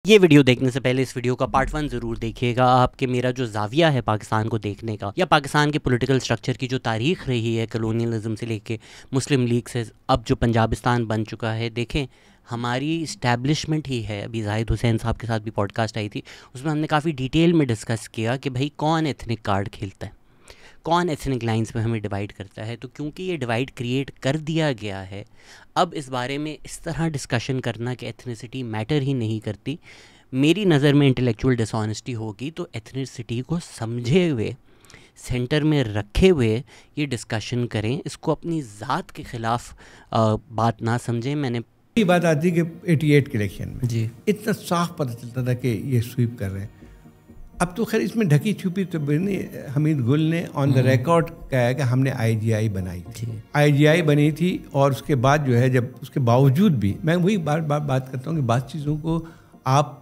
ये वीडियो देखने से पहले इस वीडियो का पार्ट 1 ज़रूर देखिएगा। आपके मेरा जो ज़ाविया है पाकिस्तान को देखने का या पाकिस्तान के पॉलिटिकल स्ट्रक्चर की जो तारीख़ रही है कलोनियलिज्म से लेके मुस्लिम लीग से अब जो पंजाबिस्तान बन चुका है, देखें हमारी इस्टेब्लिशमेंट ही है। अभी जाहिद हुसैन साहब के साथ भी पॉडकास्ट आई थी, उसमें हमने काफ़ी डिटेल में डिस्कस किया कि भाई कौन एथनिक कार्ड खेलता है, कौन एथनिक लाइंस में हमें डिवाइड करता है। तो क्योंकि ये डिवाइड क्रिएट कर दिया गया है, अब इस बारे में इस तरह डिस्कशन करना कि एथनिसिटी मैटर ही नहीं करती, मेरी नज़र में इंटेलेक्चुअल डिसऑनेस्टी होगी। तो एथनिसिटी को समझे हुए, सेंटर में रखे हुए ये डिस्कशन करें, इसको अपनी ज़ात के ख़िलाफ़ बात ना समझें। मैंने बात आती कि 88 के इलेक्शन में जी इतना साफ पता चलता था कि ये स्वीप कर रहे हैं। अब तो खैर इसमें ढकी छुपी तो हमीद गुल ने ऑन द रिकॉर्ड कहा है कि हमने आईजीआई बनाई थी, आईजीआई बनी थी। और उसके बाद जो है, जब उसके बावजूद भी मैं वही बात करता हूँ कि बात चीज़ों को आप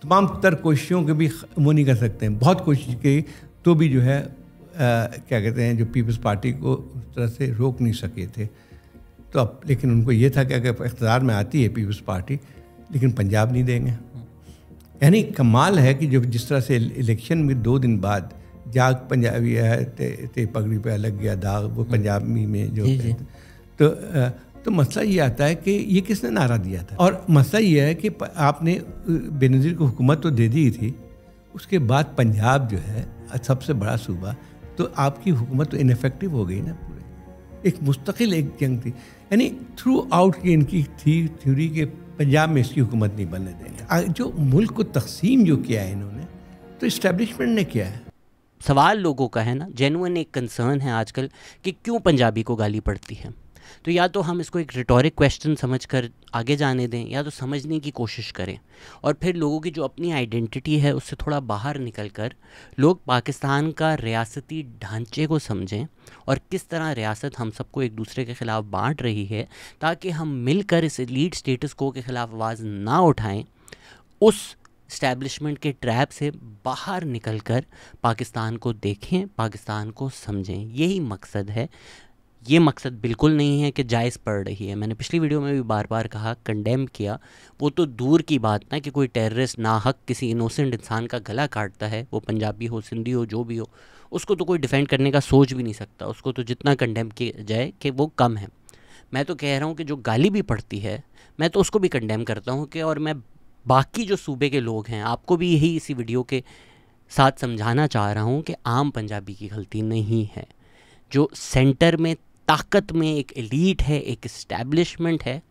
तमाम तर कोशिशों के भी वो नहीं कर सकते हैं। बहुत कोशिश की तो भी जो है क्या कहते हैं, जो पीपल्स पार्टी को उस तरह से रोक नहीं सके थे। तो अब लेकिन उनको ये था कि अगर इख्तियार में आती है पीपल्स पार्टी, लेकिन पंजाब नहीं देंगे। यानी कमाल है कि जो जिस तरह से इलेक्शन में 2 दिन बाद जाग पंजाबी है ते पगड़ी पे अलग गया दाग, वो पंजाबी में जो तो मसला ये आता है कि ये किसने नारा दिया था। और मसला ये है कि आपने बेनज़ीर को हुकूमत तो दे दी थी, उसके बाद पंजाब जो है सबसे बड़ा सूबा, तो आपकी हुकूमत तो इनफेक्टिव हो गई ना। पूरे एक मुस्तकिल एक जंग थी, यानी थ्रू आउट की इनकी थी थ्योरी के पंजाब में इसकी हुकूमत नहीं बनने देंगे। जो मुल्क को तकसीम जो किया है इन्होंने, तो इस्टेब्लिशमेंट ने किया है। सवाल लोगों का है ना, जेन्युइन एक कंसर्न है आजकल कि क्यों पंजाबी को गाली पड़ती है। तो या तो हम इसको एक रिटोरिक क्वेश्चन समझकर आगे जाने दें, या तो समझने की कोशिश करें और फिर लोगों की जो अपनी आइडेंटिटी है उससे थोड़ा बाहर निकलकर लोग पाकिस्तान का रियासती ढांचे को समझें और किस तरह रियासत हम सबको एक दूसरे के ख़िलाफ़ बांट रही है, ताकि हम मिलकर इस एलीट स्टेटस को के ख़िलाफ़ आवाज़ ना उठाएं, उस इस्टेब्लिशमेंट के ट्रैप से बाहर निकलकर पाकिस्तान को देखें, पाकिस्तान को समझें। यही मकसद है। ये मकसद बिल्कुल नहीं है कि जायज़ पड़ रही है। मैंने पिछली वीडियो में भी बार बार कहा, कंडेम किया, वो तो दूर की बात ना कि कोई टेररिस्ट नाहक किसी इनोसेंट इंसान का गला काटता है, वो पंजाबी हो, सिंधी हो, जो भी हो, उसको तो कोई डिफेंड करने का सोच भी नहीं सकता। उसको तो जितना कंडेम किया जाए कि वो कम है। मैं तो कह रहा हूँ कि जो गाली भी पड़ती है, मैं तो उसको भी कंडेम करता हूँ कि, और मैं बाकी जो सूबे के लोग हैं, आपको भी यही इसी वीडियो के साथ समझाना चाह रहा हूँ कि आम पंजाबी की गलती नहीं है। जो सेंटर में ताकत में एक एलीट है, एक इस्टेब्लिशमेंट है,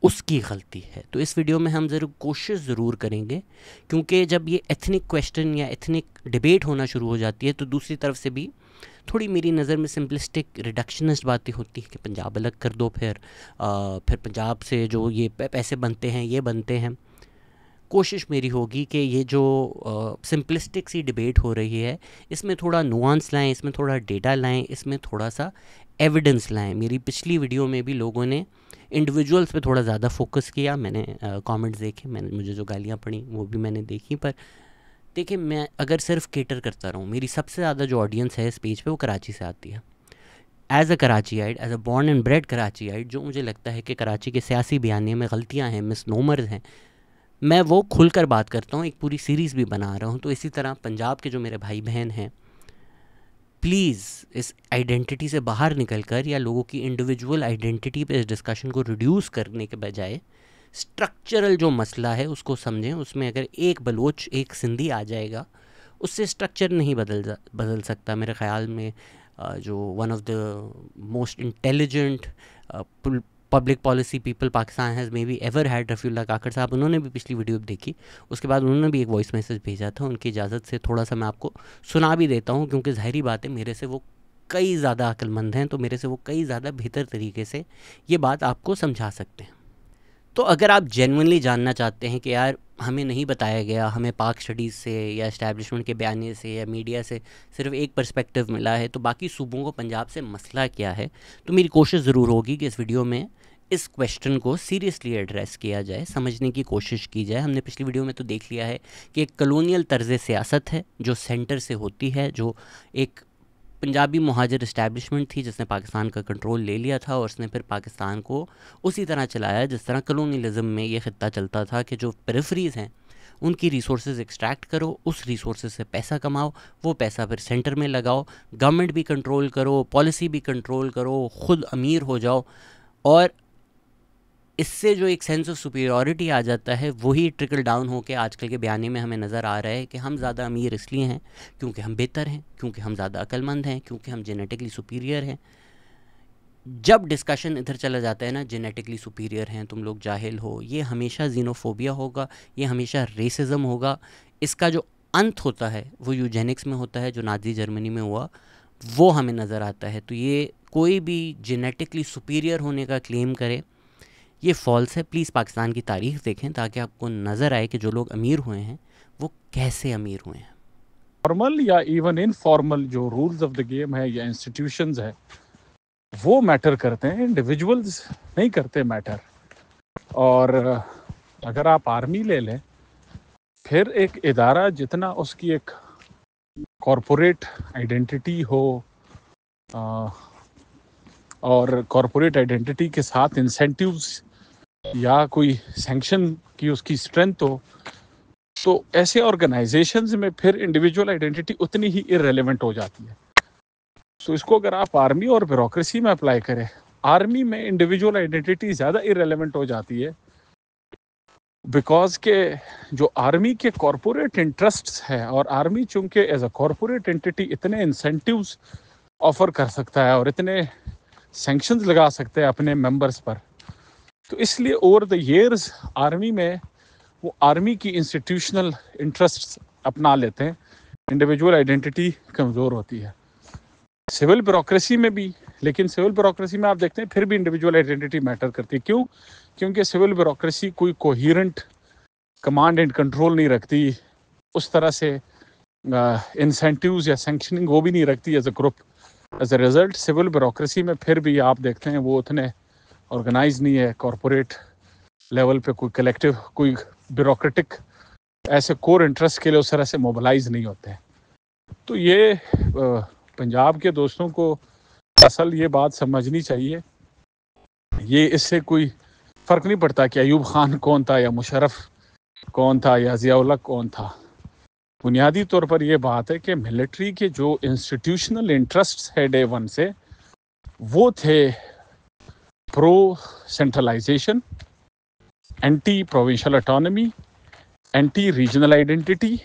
उसकी गलती है। तो इस वीडियो में हम ज़रूर कोशिश ज़रूर करेंगे, क्योंकि जब ये एथनिक क्वेश्चन या एथनिक डिबेट होना शुरू हो जाती है तो दूसरी तरफ से भी थोड़ी मेरी नज़र में सिंपलिस्टिक रिडक्शनिस्ट बातें होती हैं कि पंजाब अलग कर दो, फिर पंजाब से जो ये पैसे बनते हैं ये बनते हैं। कोशिश मेरी होगी कि ये जो सिंपलिस्टिक सी डिबेट हो रही है, इसमें थोड़ा नुआंस लाएं, इसमें थोड़ा डेटा लाएं, इसमें थोड़ा सा एविडेंस लाएं। मेरी पिछली वीडियो में भी लोगों ने इंडिविजुअल्स पे थोड़ा ज़्यादा फोकस किया। मैंने कमेंट्स देखे, मुझे जो गालियाँ पड़ी वो भी मैंने देखी। पर देखिए, मैं अगर सिर्फ केटर करता रहूँ, मेरी सबसे ज़्यादा जो ऑडियंस है इस पेज पे वो कराची से आती है। As a Karachiite, as a born and bred Karachiite, जो मुझे लगता है कि कराची के सियासी बयानिए में गलतियाँ हैं, मिसनोमर्स हैं, मैं वो खुलकर बात करता हूँ। एक पूरी सीरीज़ भी बना रहा हूँ। तो इसी तरह पंजाब के जो मेरे भाई बहन हैं, प्लीज़ इस आइडेंटिटी से बाहर निकलकर या लोगों की इंडिविजुअल आइडेंटिटी पे इस डिस्कशन को रिड्यूस करने के बजाय स्ट्रक्चरल जो मसला है उसको समझें। उसमें अगर एक बलोच, एक सिंधी आ जाएगा, उससे स्ट्रक्चर नहीं बदल सकता। मेरे ख़्याल में जो one of the most intelligent public policy people Pakistan has maybe ever had, Rafiullah Kakar sahab, उन्होंने भी पिछली वीडियो देखी। उसके बाद उन्होंने भी एक वॉइस मैसेज भेजा था। उनकी इजाज़त से थोड़ा सा मैं आपको सुना भी देता हूँ, क्योंकि ज़ाहिरी बात है मेरे से वो कई ज़्यादा अक्लमंद हैं, तो मेरे से वो कई ज़्यादा बेहतर तरीके से ये बात आपको समझा सकते हैं। तो अगर आप जेन्युइनली जानना चाहते हैं कि यार हमें नहीं बताया गया, हमें पाक स्टडीज़ से या इस्टेब्लिशमेंट के बयानी से या मीडिया से सिर्फ एक पर्सपेक्टिव मिला है, तो बाकी सूबों को पंजाब से मसला क्या है, तो मेरी कोशिश ज़रूर होगी कि इस वीडियो में इस क्वेश्चन को सीरियसली एड्रेस किया जाए, समझने की कोशिश की जाए। हमने पिछली वीडियो में तो देख लिया है कि एक कॉलोनियल तर्ज़ सियासत है जो सेंटर से होती है, जो एक पंजाबी मुहाजिर इस्टेब्लिशमेंट थी जिसने पाकिस्तान का कंट्रोल ले लिया था और उसने फिर पाकिस्तान को उसी तरह चलाया जिस तरह कलोनियलिज्म में ये खित्ता चलता था कि जो पेरिफरीज़ हैं उनकी रिसोर्सेज एक्सट्रैक्ट करो, उस रिसोर्सेज से पैसा कमाओ, वो पैसा फिर सेंटर में लगाओ, गवर्नमेंट भी कंट्रोल करो, पॉलिसी भी कंट्रोल करो, ख़ुद अमीर हो जाओ, और इससे जो एक सेंस ऑफ सुपीरियॉरिटी आ जाता है वही ट्रिकल डाउन होकर आजकल के बयानी में हमें नज़र आ रहा है कि हम ज़्यादा अमीर इसलिए हैं क्योंकि हम बेहतर हैं, क्योंकि हम ज़्यादा अक्लमंद हैं, क्योंकि हम जेनेटिकली सुपीरियर हैं। जब डिस्कशन इधर चला जाता है ना, जेनेटिकली सुपीरियर हैं, तुम लोग जाहिल हो, ये हमेशा जीनोफोबिया होगा, ये हमेशा रेसिज्म होगा। इसका जो अंत होता है वो यूजेनिक्स में होता है, जो नाज़ी जर्मनी में हुआ, वो हमें नज़र आता है। तो ये कोई भी जेनेटिकली सुपीरियर होने का क्लेम करे, ये फॉल्स है। प्लीज़ पाकिस्तान की तारीख़ देखें ताकि आपको नज़र आए कि जो लोग अमीर हुए हैं वो कैसे अमीर हुए हैं। फॉर्मल या इवन इनफॉर्मल जो रूल्स ऑफ द गेम है या इंस्टीट्यूशंस है वो मैटर करते हैं, इंडिविजुअल्स नहीं करते मैटर। और अगर आप आर्मी ले लें, फिर एक इदारा जितना उसकी एक कॉरपोरेट आइडेंटिटी हो और कॉरपोरेट आइडेंटिटी के साथ इंसेंटिव्स या कोई सैंक्शन की उसकी स्ट्रेंथ हो, तो ऐसे ऑर्गेनाइजेशंस में फिर इंडिविजुअल आइडेंटिटी उतनी ही इररेलेवेंट हो जाती है। तो इसको अगर आप आर्मी और ब्यूरोक्रेसी में अप्लाई करें, आर्मी में इंडिविजुअल आइडेंटिटी ज़्यादा इररेलेवेंट हो जाती है, बिकॉज के जो आर्मी के कॉरपोरेट इंटरेस्ट्स हैं, और आर्मी चूंकि एज अ कॉरपोरेट एंटिटी इतने इंसेंटिव्स ऑफर कर सकता है और इतने सैंक्शंस लगा सकते हैं अपने मेंबर्स पर, तो इसलिए ओवर द ईयर्स आर्मी में वो आर्मी की इंस्टीट्यूशनल इंटरेस्ट्स अपना लेते हैं, इंडिविजुअल आइडेंटिटी कमज़ोर होती है। सिविल ब्यूरोक्रेसी में भी, लेकिन सिविल ब्यूरोक्रेसी में आप देखते हैं फिर भी इंडिविजुअल आइडेंटिटी मैटर करती है। क्यों? क्योंकि सिविल ब्यूरोक्रेसी कोई कोहेरेंट कमांड एंड कंट्रोल नहीं रखती, उस तरह से इंसेंटिव्स या सैंक्शनिंग वो भी नहीं रखती as a group. As a result civil bureaucracy में फिर भी आप देखते हैं वो उतने ऑर्गेनाइज नहीं है, कॉरपोरेट लेवल पे कोई कलेक्टिव, कोई ब्यूरोक्रेटिक ऐसे कोर इंटरेस्ट के लिए उस तरह से मोबिलाइज नहीं होते हैं। तो ये पंजाब के दोस्तों को असल ये बात समझनी चाहिए, ये इससे कोई फ़र्क नहीं पड़ता कि अयूब खान कौन था या मुशर्रफ कौन था या ज़ियाउल हक कौन था। बुनियादी तौर पर यह बात है कि मिलिट्री के जो इंस्टीट्यूशनल इंटरेस्ट्स है डे वन से, वो थे pro centralisation, anti provincial autonomy, anti regional identity,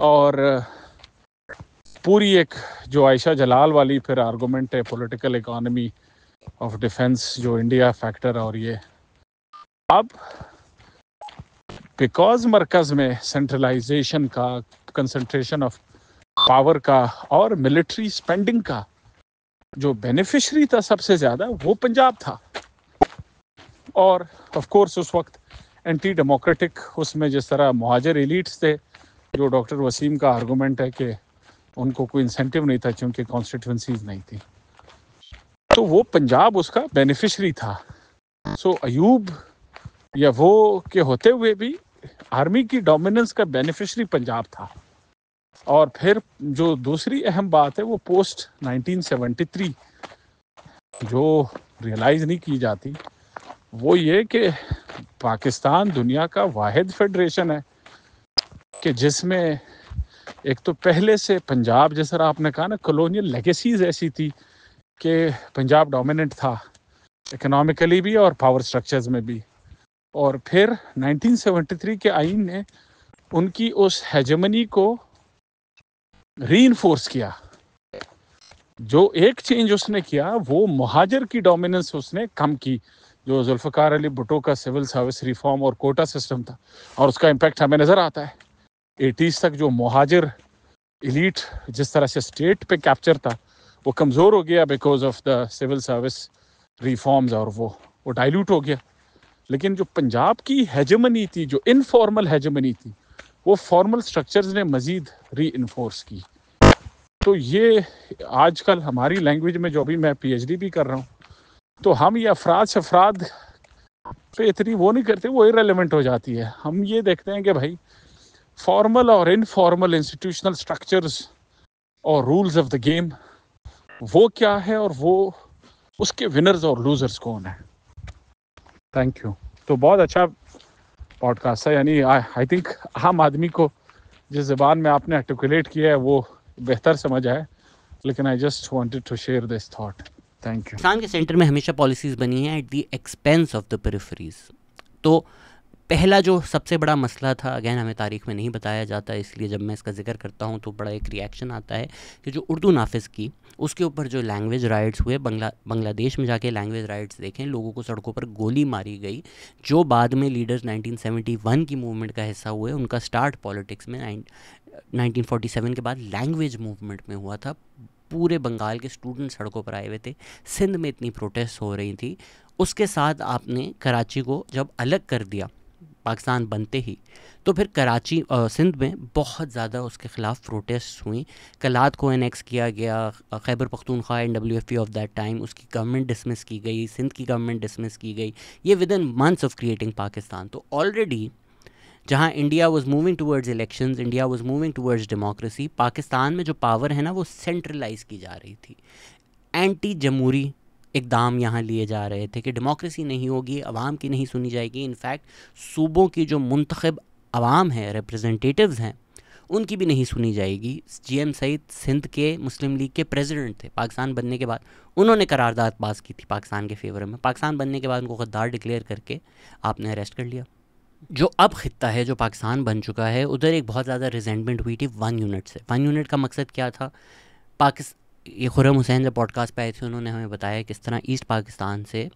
और पूरी एक जो आयशा जलाल वाली फिर आर्गूमेंट है पॉलिटिकल इकोनॉमी ऑफ डिफेंस, जो इंडिया फैक्टर। और ये अब बिकॉज मरकज़ में सेंट्रलाइजेशन का, कंसंट्रेशन ऑफ पावर का और मिलिट्री स्पेंडिंग का जो बेनिफिशरी था सबसे ज़्यादा वो पंजाब था। और ऑफ कोर्स उस वक्त एंटी डेमोक्रेटिक, उसमें जिस तरह मुहाजिर एलीट्स थे, जो डॉक्टर वसीम का आर्गूमेंट है कि उनको कोई इंसेंटिव नहीं था क्योंकि कॉन्स्टिट्यूंसीज नहीं थी, तो वो पंजाब उसका बेनिफिशरी था। सो अयूब या वो के होते हुए भी आर्मी की डोमिनेंस का बेनिफिशरी पंजाब था। और फिर जो दूसरी अहम बात है वो पोस्ट 1973 जो रियलाइज़ नहीं की जाती, वो ये कि पाकिस्तान दुनिया का वाहिद फेडरेशन है कि जिसमें एक तो पहले से पंजाब, जिस तरह आपने कहा ना, कॉलोनियल लेगेसीज ऐसी थी कि पंजाब डोमिनेंट था इकोनॉमिकली भी और पावर स्ट्रक्चर्स में भी। और फिर 1973 के आईन ने उनकी उस हेजेमनी को रीइंफोर्स किया। जो एक चेंज उसने किया वो मुहाजिर की डोमिनेंस उसने कम की, जो जुल्फ़िकार अली भुट्टो का सिविल सर्विस रिफॉर्म और कोटा सिस्टम था, और उसका इम्पैक्ट हमें नज़र आता है। 80s तक जो मुहाजिर एलीट जिस तरह से स्टेट पे कैप्चर था वो कमज़ोर हो गया because of the civil service reforms, और वो डाइल्यूट हो गया। लेकिन जो पंजाब की हेजेमनी थी, जो इनफॉर्मल हेजेमनी थी, वो फॉर्मल स्ट्रक्चर्स ने मज़ीद री-इन्फोर्स की। तो ये आजकल हमारी लैंग्वेज में, जो भी मैं PhD भी कर रहा हूँ, तो हम ये अफराद से अफराद पे इतनी वो नहीं करते, वो इररेलेवेंट हो जाती है। हम ये देखते हैं कि भाई फॉर्मल और इनफॉर्मल इंस्टीट्यूशनल स्ट्रक्चर्स और रूल्स ऑफ द गेम वो क्या है और वो उसके विनर्स और लूजर्स कौन है। Thank you. तो बहुत अच्छा पॉडकास्ट है, यानी आई थिंक आम आदमी को जिस ज़बान में आपने आर्टिकुलेट किया है वो बेहतर समझ आए, लेकिन I just wanted to share this thought. Thank you. Pakistan के सेंटर में हमेशा पॉलिसीज़ बनी हैं at the expense of the peripheries. तो पहला जो सबसे बड़ा मसला था, अगेन हमें तारीख में नहीं बताया जाता, इसलिए जब मैं इसका जिक्र करता हूँ तो बड़ा एक रिएक्शन आता है कि जो उर्दू नाफिज की उसके ऊपर जो लैंग्वेज राइट्स हुए, बांग्लादेश में जाके लैंग्वेज राइट्स देखें, लोगों को सड़कों पर गोली मारी गई। जो बाद में लीडर्स 1971 की मूवमेंट का हिस्सा हुए, उनका स्टार्ट पॉलिटिक्स में 1947 के बाद लैंग्वेज मूवमेंट में हुआ था। पूरे बंगाल के स्टूडेंट सड़कों पर आए हुए थे, सिंध में इतनी प्रोटेस्ट हो रही थी। उसके साथ आपने कराची को जब अलग कर दिया पाकिस्तान बनते ही, तो फिर कराची सिंध में बहुत ज़्यादा उसके ख़िलाफ़ प्रोटेस्ट हुई। कलात को एनेक्स किया गया, Khyber Pakhtunkhwa NWFP of that time, उसकी गवर्नमेंट डिसमिस की गई, सिंध की गवर्नमेंट डिसमिस की गई, ये with in months of creating Pakistan. तो ऑलरेडी जहाँ India was moving towards elections, India was moving towards democracy, Pakistan में जो पावर है ना वो सेंट्रलाइज की जा रही थी। एंटी जमहूरी इकदाम यहाँ लिए जा रहे थे कि डेमोक्रेसी नहीं होगी, अवाम की नहीं सुनी जाएगी। इनफैक्ट सूबों की जो मुंतखब अवाम है, रिप्रेजेंटेटिव्स हैं, उनकी भी नहीं सुनी जाएगी। GM सईद सिंध के मुस्लिम लीग के प्रेसिडेंट थे पाकिस्तान बनने के बाद, उन्होंने करारदाद पास की थी पाकिस्तान के फेवर में। पाकिस्तान बनने के बाद उनको गद्दार डिक्लेयर करके आपने अरेस्ट कर लिया। जो अब खित्ता है जो पाकिस्तान बन चुका है, उधर एक बहुत ज़्यादा रिजेंटमेंट हुई थी 1 यूनिट से। 1 यूनिट का मकसद क्या था? ये खुर्रम हुसैन जब पॉडकास्ट पे आए थे, उन्होंने हमें बताया किस तरह ईस्ट पाकिस्तान से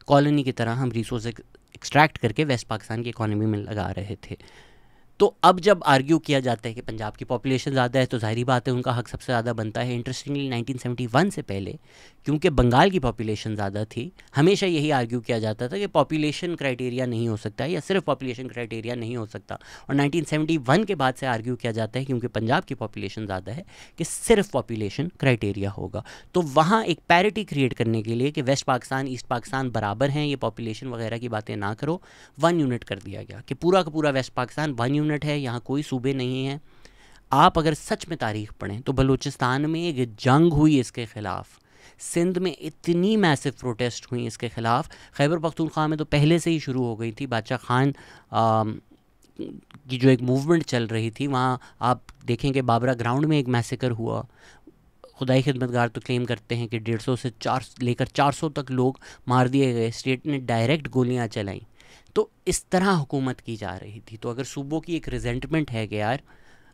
कॉलोनी की तरह हम रिसोर्स एक्सट्रैक्ट करके वेस्ट पाकिस्तान की इकॉनमी में लगा रहे थे। तो अब जब आर्ग्यू किया जाता है कि पंजाब की पॉपुलेशन ज़्यादा है, तो ज़ाहिरी बात है उनका हक सबसे ज़्यादा बनता है। इंटरेस्टिंगली 1971 से पहले क्योंकि बंगाल की पॉपुलेशन ज़्यादा थी, हमेशा यही आर्ग्यू किया जाता था कि पॉपुलेशन क्राइटेरिया नहीं हो सकता या सिर्फ पॉपुलेशन क्राइटेरिया नहीं हो सकता। और 1971 के बाद से आर्ग्यू किया जाता है क्योंकि पंजाब की पॉपुलेशन ज़्यादा है कि सिर्फ पॉपुलेशन क्राइटेरिया होगा। तो वहाँ एक पैरिटी क्रिएट करने के लिए कि वेस्ट पाकिस्तान ईस्ट पाकिस्तान बराबर हैं, ये पॉपुलेशन वगैरह की बातें ना करो, 1 यूनिट कर दिया गया कि पूरा का पूरा वेस्ट पाकिस्तान 1 यूनिट है, यहाँ कोई सूबे नहीं हैं। आप अगर सच में तारीख पढ़ें तो बलूचिस्तान में एक जंग हुई इसके ख़िलाफ़, सिंध में इतनी मैसिव प्रोटेस्ट हुई इसके ख़िलाफ़, खैबर पख्तूनख्वा में तो पहले से ही शुरू हो गई थी। बादशाह खान की जो एक मूवमेंट चल रही थी, वहाँ आप देखेंगे बाबरा ग्राउंड में एक मैसेकर हुआ। खुदाई खिदमतगार तो क्लेम करते हैं कि 150 से 400 तक लोग मार दिए गए, स्टेट ने डायरेक्ट गोलियां चलाई। तो इस तरह हुकूमत की जा रही थी। तो अगर सूबों की एक रिजेंटमेंट है कि यार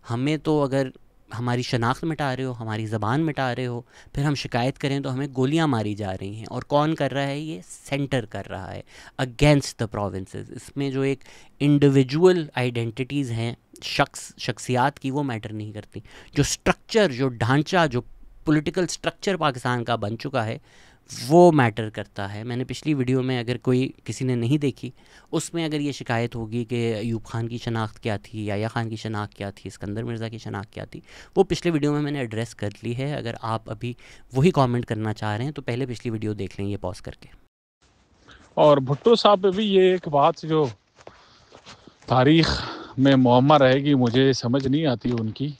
हमें तो अगर हमारी शनाख्त मिटा रहे हो, हमारी ज़बान मिटा रहे हो, फिर हम शिकायत करें तो हमें गोलियां मारी जा रही हैं। और कौन कर रहा है? ये सेंटर कर रहा है अगेंस्ट द प्रोविंसेस। इसमें जो एक इंडिविजुअल आइडेंटिटीज़ हैं, शख्सियात की, वो मैटर नहीं करती। जो स्ट्रक्चर, जो ढांचा, जो पॉलिटिकल स्ट्रक्चर पाकिस्तान का बन चुका है वो मैटर करता है। मैंने पिछली वीडियो में, अगर किसी ने नहीं देखी, उसमें अगर ये शिकायत होगी कि अयूब खान की शनाख्त क्या थी, याया खान की शनाख्त क्या थी, सिकंदर मिर्ज़ा की शनाख्त क्या थी, वो पिछले वीडियो में मैंने एड्रेस कर ली है। अगर आप अभी वही कमेंट करना चाह रहे हैं तो पहले पिछली वीडियो देख लें ये पॉज करके। और भुट्टो साहब पे भी ये एक बात जो तारीख में मुअम्मा रहेगी, मुझे समझ नहीं आती उनकी,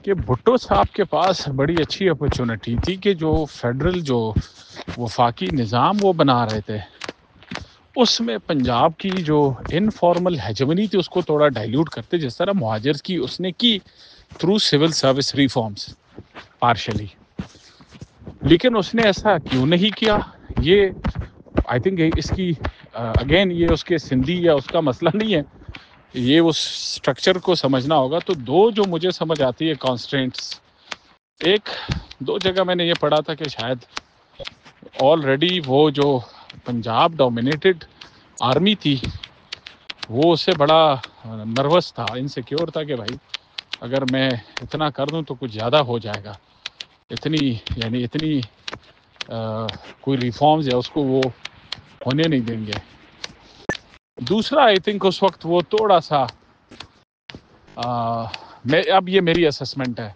कि भुट्टो साहब के पास बड़ी अच्छी अपॉर्चुनिटी थी कि जो फेडरल, जो वफाकी निज़ाम वो बना रहे थे, उसमें पंजाब की जो इनफॉर्मल हेजेमनी थी उसको थोड़ा डाइल्यूट करते, जिस तरह मुहाजिर्स की उसने की through civil service reforms partially. लेकिन उसने ऐसा क्यों नहीं किया, ये आई थिंक इसकी अगेन ये उसके सिंधी या उसका मसला नहीं है, ये उस स्ट्रक्चर को समझना होगा। तो दो जो मुझे समझ आती है कॉन्स्ट्रेंट्स, एक दो जगह मैंने ये पढ़ा था कि शायद ऑलरेडी वो जो पंजाब डोमिनेटेड आर्मी थी वो उससे बड़ा नर्वस था, इनसिक्योर था कि भाई अगर मैं इतना कर दूं तो कुछ ज़्यादा हो जाएगा, इतनी कोई रिफॉर्म्स है उसको वो होने नहीं देंगे। दूसरा आई थिंक उस वक्त वो थोड़ा सा अब ये मेरी असेसमेंट है,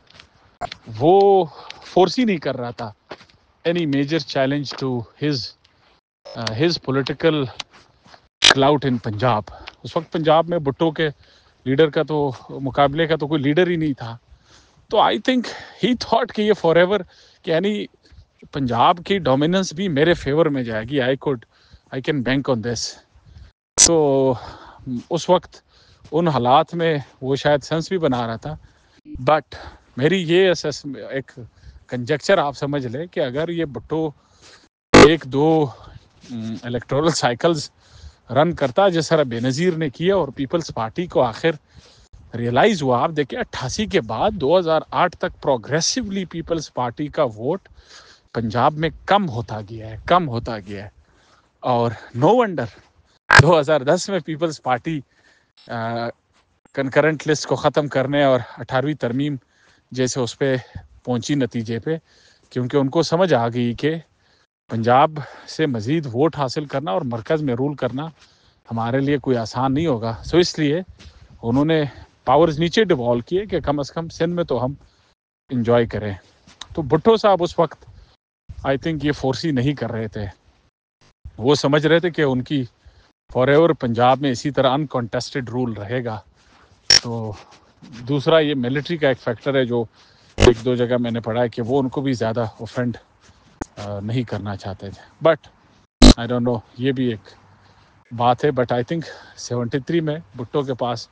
वो फोर्स ही नहीं कर रहा था any major challenge to his political clout in Punjab. उस वक्त पंजाब में भुट्टो के लीडर का तो मुकाबले का तो कोई लीडर ही नहीं था। तो आई थिंक ही थॉट कि ये फॉरएवर कि यानी पंजाब की डोमिनेंस भी मेरे फेवर में जाएगी, I can bank on this. तो उस वक्त उन हालात में वो शायद सेंस भी बना रहा था, बट मेरी ये एक कंजेक्चर आप समझ लें कि अगर ये भुट्टो 1-2 इलेक्टोरल साइकिल्स रन करता जिस तरह बेनज़ीर ने किया और पीपल्स पार्टी को आखिर रियलाइज हुआ, आप देखिए 88 के बाद 2008 तक प्रोग्रेसिवली पीपल्स पार्टी का वोट पंजाब में कम होता गया है और नो वंडर 2010 में पीपल्स पार्टी कंकरेंट लिस्ट को ख़त्म करने और 18वीं तरमीम जैसे उस पर पहुंची नतीजे पे, क्योंकि उनको समझ आ गई कि पंजाब से मज़ीद वोट हासिल करना और मरकज़ में रूल करना हमारे लिए कोई आसान नहीं होगा। सो इसलिए उन्होंने पावर्स नीचे डिवॉल्व किए कि कम से कम सिंध में तो हम इंजॉय करें। तो भुट्टो साहब उस वक्त आई थिंक ये फोर्सी नहीं कर रहे थे, वो समझ रहे थे कि उनकी फॉरएवर पंजाब में इसी तरह अनकॉन्टेस्टेड रूल रहेगा। तो दूसरा ये मिलिट्री का एक फैक्टर है जो 1-2 जगह मैंने पढ़ा है कि वो उनको भी ज़्यादा ऑफेंड नहीं करना चाहते थे, बट आई डोंट नो, ये भी एक बात है। बट आई थिंक 73 में भुट्टो के पास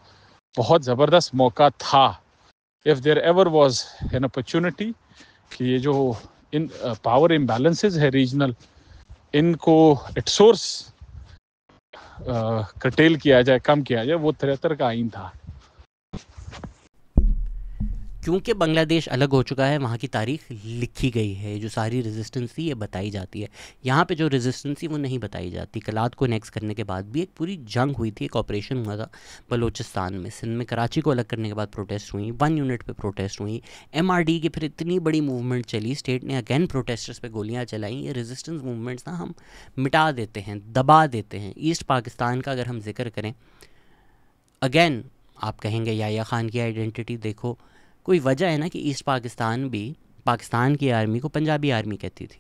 बहुत ज़बरदस्त मौका था, if there ever was an opportunity, कि ये जो इन पावर इम्बैलेंसेस है रीजनल, इनको एट सोर्स कटेल किया जाए, कम किया जाए। वो 73 का आइन था। क्योंकि बांग्लादेश अलग हो चुका है, वहाँ की तारीख लिखी गई है, जो सारी रेजिस्टेंस थी ये बताई जाती है। यहाँ पे जो रेजिस्टेंस थी वो नहीं बताई जाती। कलात को नेक्स्ट करने के बाद भी एक पूरी जंग हुई थी, एक ऑपरेशन हुआ था बलूचिस्तान में, सिंध में कराची को अलग करने के बाद प्रोटेस्ट हुई, 1 यूनिट पे प्रोटेस्ट हुई, MRD की फिर इतनी बड़ी मूवमेंट चली, स्टेट ने अगेन प्रोटेस्टर्स पे गोलियाँ चलाई। ये रेजिस्टेंस मूवमेंट्स ना हम मिटा देते हैं, दबा देते हैं। ईस्ट पाकिस्तान का अगर हम जिक्र करें, अगेन आप कहेंगे याह्या खान की आइडेंटिटी देखो, कोई वजह है ना कि ईस्ट पाकिस्तान भी पाकिस्तान की आर्मी को पंजाबी आर्मी कहती थी,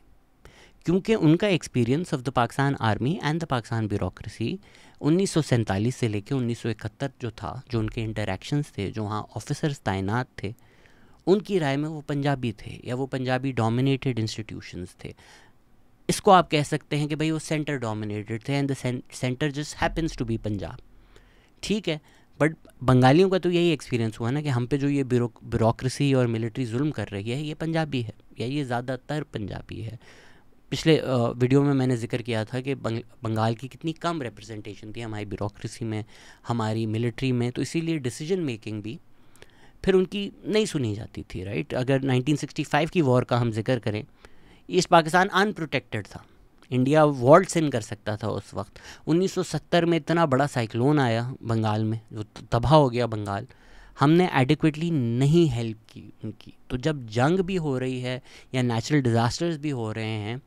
क्योंकि उनका experience of the Pakistan army and the Pakistan bureaucracy 1947 से लेकर 1971 जो था, जो उनके इंटरेक्शंस थे, जो वहाँ ऑफिसर्स तैनात थे, उनकी राय में वो पंजाबी थे या वो पंजाबी डोमिनेटेड इंस्टीट्यूशंस थे। इसको आप कह सकते हैं कि भाई वो सेंटर डोमिनेटेड थे and the centre just happens to be Punjab. ठीक है, बट बंगालियों का तो यही एक्सपीरियंस हुआ ना कि हम पे जो ये ब्यूरोक्रेसी और मिलिट्री जुल्म कर रही है, ये पंजाबी है या ये ज़्यादातर पंजाबी है। पिछले वीडियो में मैंने जिक्र किया था कि बंगाल की कितनी कम रिप्रेजेंटेशन थी हमारी ब्यूरोक्रेसी में, हमारी मिलिट्री में, तो इसीलिए डिसीजन मेकिंग भी फिर उनकी नहीं सुनी जाती थी, राइट। अगर 1965 की वॉर का हम जिक्र करें, ईस्ट पाकिस्तान अनप्रोटेक्टेड था, इंडिया वॉल्ट्स इन कर सकता था उस वक्त। 1970 में इतना बड़ा साइक्लोन आया बंगाल में, जो तबाह हो गया बंगाल, हमने एडिक्वेटली नहीं हेल्प की उनकी। तो जब जंग भी हो रही है या नेचुरल डिज़ास्टर्स भी हो रहे हैं,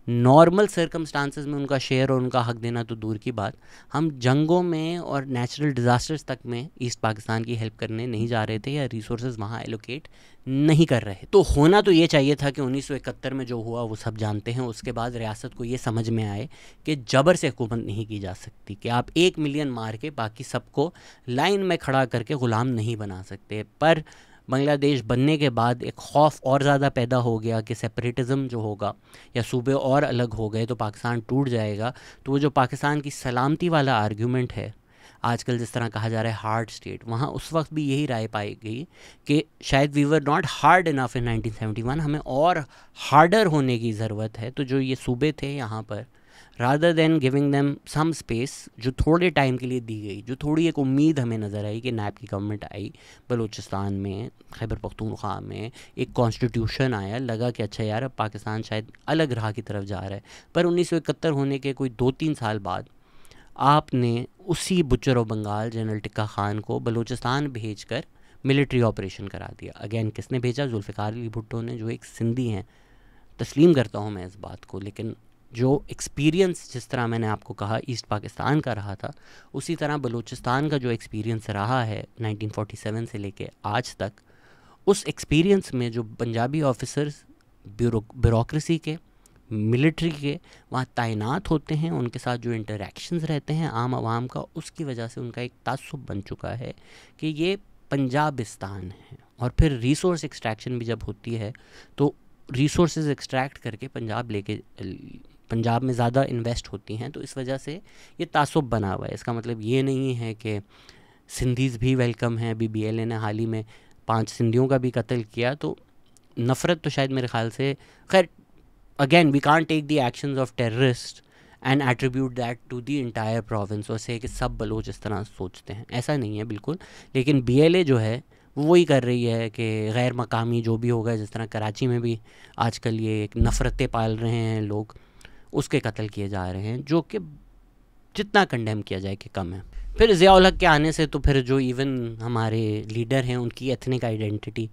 नॉर्मल सर्कमस्टांसेस में उनका शेयर और उनका हक देना तो दूर की बात, हम जंगों में और नेचुरल डिज़ास्टर्स तक में ईस्ट पाकिस्तान की हेल्प करने नहीं जा रहे थे या रिसोर्सेज वहाँ एलोकेट नहीं कर रहे। तो होना तो ये चाहिए था कि 1971 में जो हुआ वो सब जानते हैं। उसके बाद रियासत को ये समझ में आए कि जबर से हुकूमत नहीं की जा सकती, कि आप 1 मिलियन मार के बाकी सबको लाइन में खड़ा करके ग़ुलाम नहीं बना सकते। पर बांग्लादेश बनने के बाद एक खौफ और ज़्यादा पैदा हो गया कि सेपरेटिज़म जो होगा या सूबे और अलग हो गए तो पाकिस्तान टूट जाएगा। तो वो जो पाकिस्तान की सलामती वाला आर्ग्यूमेंट है, आजकल जिस तरह कहा जा रहा है हार्ड स्टेट, वहाँ उस वक्त भी यही राय पाई गई कि शायद we were not hard enough in 1971, हमें और हार्डर होने की ज़रूरत है। तो जो ये सूबे थे यहाँ पर, rather than giving them some space जो थोड़े टाइम के लिए दी गई, जो थोड़ी एक उम्मीद हमें नज़र आई कि नैब की गवर्नमेंट आई बलूचिस्तान में, खैबर पख्तूनख्वा में, एक कॉन्स्टिट्यूशन आया, लगा कि अच्छा यार अब पाकिस्तान शायद अलग राह की तरफ जा रहा है। पर 1971 होने के कोई 2-3 साल बाद आपने उसी butcher of Bengal general tikka Khan को बलूचिस्तान भेजकर मिलिट्री ऑपरेशन करा दिया। अगेन किसने भेजा? जुल्फ़िकार अली भुट्टो ने, जो एक सिंधी हैं। तस्लीम करता हूँ मैं इस बात को, लेकिन जो एक्सपीरियंस जिस तरह मैंने आपको कहा ईस्ट पाकिस्तान का रहा था, उसी तरह बलूचिस्तान का जो एक्सपीरियंस रहा है 1947 से लेके आज तक, उस एक्सपीरियंस में जो पंजाबी ऑफिसर्स ब्यूरोक्रेसी के, मिलिट्री के वहाँ तैनात होते हैं, उनके साथ जो इंटरेक्शंस रहते हैं आम आवाम का, उसकी वजह से उनका एक तासुब बन चुका है कि ये पंजाबिस्तान है। और फिर रिसोर्स एक्सट्रैक्शन भी जब होती है तो रिसोर्सेज एक्सट्रैक्ट करके पंजाब में ज़्यादा इन्वेस्ट होती हैं, तो इस वजह से ये तासुब बना हुआ है। इसका मतलब ये नहीं है कि सिंधीज़ भी वेलकम हैं। अभी BLA ने हाल ही में 5 सिंधियों का भी कत्ल किया, तो नफ़रत तो शायद मेरे ख़्याल से, खैर again we can't take the actions of terrorist and attribute that to the entire province और से कि सब बलोच इस तरह सोचते हैं, ऐसा नहीं है बिल्कुल। लेकिन BLA जो है वो वही कर रही है कि गैर मकामी जो भी होगा, जिस तरह कराची में भी आजकल ये एक नफ़रतें पाल रहे हैं लोग, उसके कत्ल किए जा रहे हैं, जो कि जितना कंडेम किया जाए कि कम है। फिर ज़िया-उल हक के आने से तो फिर जो इवन हमारे लीडर हैं उनकी एथनिक आइडेंटिटी,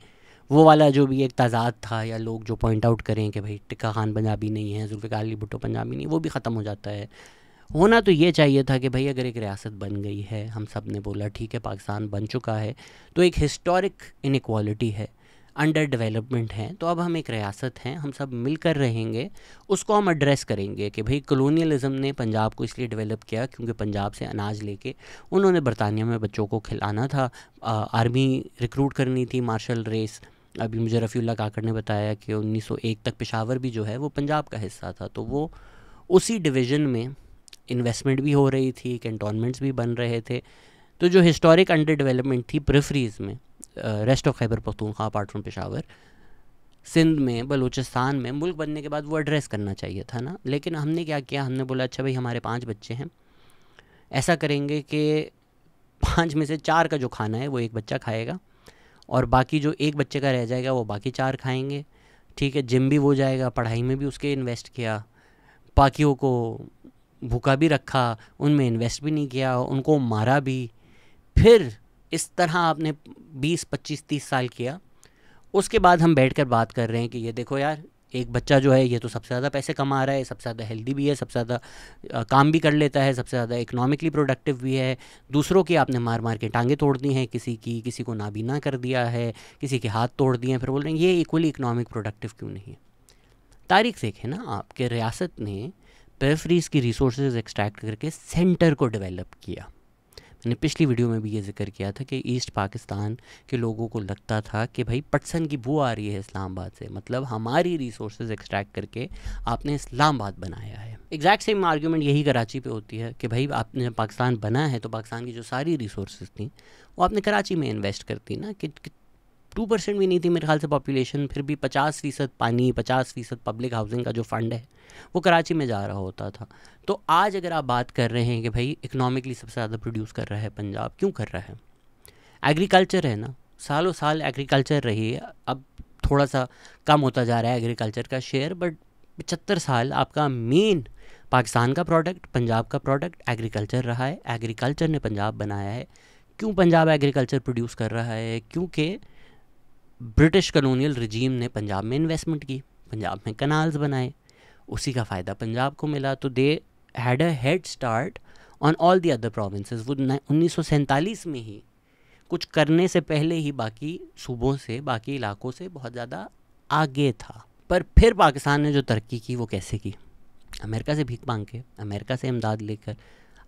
वो वाला जो भी एक तज़ाद था, या लोग जो पॉइंट आउट करें कि भाई टिक्का खान पंजाबी नहीं है, जुल्फ़िकार अली भुट्टो पंजाबी नहीं, वो भी ख़त्म हो जाता है। होना तो ये चाहिए था कि भाई अगर एक रियासत बन गई है, हम सब ने बोला ठीक है पाकिस्तान बन चुका है, तो एक हिस्टोरिक इनइक्वालिटी है, अंडर डेवलपमेंट है, तो अब हम एक रियासत हैं, हम सब मिलकर रहेंगे, उसको हम एड्रेस करेंगे कि भाई कॉलोनियलिज़म ने पंजाब को इसलिए डेवलप किया क्योंकि पंजाब से अनाज लेके उन्होंने बरतानिया में बच्चों को खिलाना था, आर्मी रिक्रूट करनी थी, मार्शल रेस। अभी मुझे रफ़ीउल्लाह काकड़ ने बताया कि 1901 तक पेशावर भी जो है वो पंजाब का हिस्सा था, तो वो उसी डिवीज़न में इन्वेस्टमेंट भी हो रही थी, कैंटोनमेंट्स भी बन रहे थे। तो जो हिस्टोरिक अंडर डेवलपमेंट थी प्रेफरीज़ में, rest of Khyber Pakhtunkhwa apart from Peshawar, Sindh में, बलूचिस्तान में, मुल्क बनने के बाद वो एड्रेस करना चाहिए था ना। लेकिन हमने क्या किया, हमने बोला अच्छा भाई हमारे 5 बच्चे हैं, ऐसा करेंगे कि 5 में से 4 का जो खाना है वो एक बच्चा खाएगा, और बाकी जो एक बच्चे का रह जाएगा वो बाकी 4 खाएंगे। ठीक है, जिम भी हो जाएगा, पढ़ाई में भी उसके इन्वेस्ट किया, बाकियों को भूखा भी रखा, उनमें इन्वेस्ट भी नहीं किया, उनको मारा भी। फिर इस तरह आपने 20, 25, 30 साल किया। उसके बाद हम बैठकर बात कर रहे हैं कि ये देखो यार, एक बच्चा जो है ये तो सबसे ज़्यादा पैसे कमा रहा है, सबसे ज़्यादा हेल्दी भी है, सबसे ज़्यादा काम भी कर लेता है, सबसे ज़्यादा इकोनॉमिकली प्रोडक्टिव भी है। दूसरों की आपने मार मार के टांगें तोड़ दी हैं, किसी को नाबीना कर दिया है, किसी के हाथ तोड़ दिए हैं, फिर बोल रहे हैं ये इक्वली इकोनॉमिक प्रोडक्टिव क्यों नहीं है। तारीख देखें ना, आपके रियासत ने पेरिफेरीज़ की रिसोर्सेज एक्सट्रैक्ट करके सेंटर को डेवलप किया। मैंने पिछली वीडियो में भी ये जिक्र किया था कि ईस्ट पाकिस्तान के लोगों को लगता था कि भाई पटसन की बू आ रही है इस्लामाबाद से, मतलब हमारी रिसोर्सेज एक्सट्रैक्ट करके आपने इस्लामाबाद बनाया है। एग्जैक्ट सेम आर्ग्यूमेंट यही कराची पे होती है कि भाई आपने पाकिस्तान बना है तो पाकिस्तान की जो सारी रिसोर्सेज थी वो आपने कराची में इन्वेस्ट करती ना, कि 2% भी नहीं थी मेरे ख्याल से पॉपुलेशन, फिर भी 50% पानी, 50% पब्लिक हाउसिंग का जो फ़ंड है वो कराची में जा रहा होता था। तो आज अगर आप बात कर रहे हैं कि भाई इकोनॉमिकली सबसे ज़्यादा प्रोड्यूस कर रहा है पंजाब, क्यों कर रहा है? एग्रीकल्चर है ना, सालों साल एग्रीकल्चर रही है, अब थोड़ा सा कम होता जा रहा है एग्रीकल्चर का शेयर, बट 75 साल आपका मेन पाकिस्तान का प्रोडक्ट, पंजाब का प्रोडक्ट एग्रीकल्चर रहा है। एग्रीकल्चर ने पंजाब बनाया है। क्यों पंजाब एग्रीकल्चर प्रोड्यूस कर रहा है? क्योंकि ब्रिटिश कॉलोनियल रिजीम ने पंजाब में इन्वेस्टमेंट की, पंजाब में कनाल्स बनाए, उसी का फ़ायदा पंजाब को मिला। तो they had a head start on all the other provinces. वो 1947 में ही कुछ करने से पहले ही बाकी सूबों से, बाकी इलाकों से बहुत ज़्यादा आगे था। पर फिर पाकिस्तान ने जो तरक्की की वो कैसे की? अमेरिका से भीख मांग के, अमेरिका से इमदाद लेकर।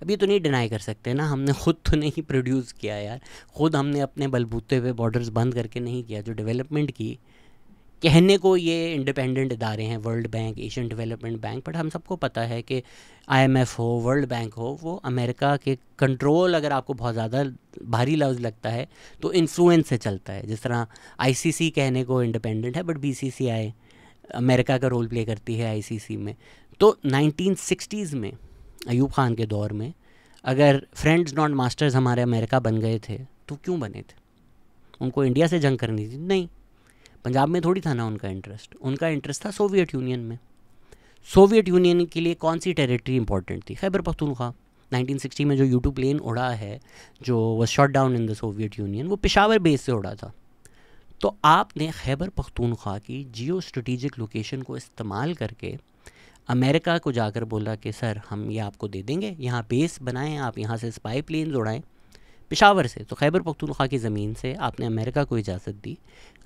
अभी तो नहीं डिनाई कर सकते ना, हमने ख़ुद तो नहीं प्रोड्यूस किया यार, ख़ुद हमने अपने बलबूते पे बॉर्डर्स बंद करके नहीं किया। जो डेवलपमेंट की, कहने को ये इंडिपेंडेंट इदारे हैं, world bank, Asian development bank, but हम सबको पता है कि IMF हो, वर्ल्ड बैंक हो, वो अमेरिका के कंट्रोल, अगर आपको बहुत ज़्यादा भारी लफ्ज़ लगता है तो इन्फ्लुएंस से चलता है। जिस तरह ICC कहने को इंडिपेंडेंट है, बट BCCI अमेरिका का रोल प्ले करती है ICC में। तो 1960s में अयूब ख़ान के दौर में अगर फ्रेंड्स नॉट मास्टर्स हमारे अमेरिका बन गए थे तो क्यों बने थे? उनको इंडिया से जंग करनी थी? नहीं, पंजाब में थोड़ी था ना उनका इंटरेस्ट। उनका इंटरेस्ट था सोवियत यूनियन में। सोवियत यूनियन के लिए कौन सी टेरिटरी इंपॉर्टेंट थी? खैबर पख्तूनख्वा। 1960 में जो U-2 प्लेन उड़ा है, जो was shot down in the Soviet union, वो पेशावर बेस से उड़ा था। तो आपने खैबर पख्तूनख्वा की जियो स्ट्रेटिजिक लोकेशन को इस्तेमाल करके अमेरिका को जाकर बोला कि सर हम ये आपको दे देंगे, यहाँ बेस बनाएं, आप यहाँ से स्पाई प्लेन्स उड़ाएं पेशावर से। तो खैबर पख्तूनख्वा की ज़मीन से आपने अमेरिका को इजाज़त दी,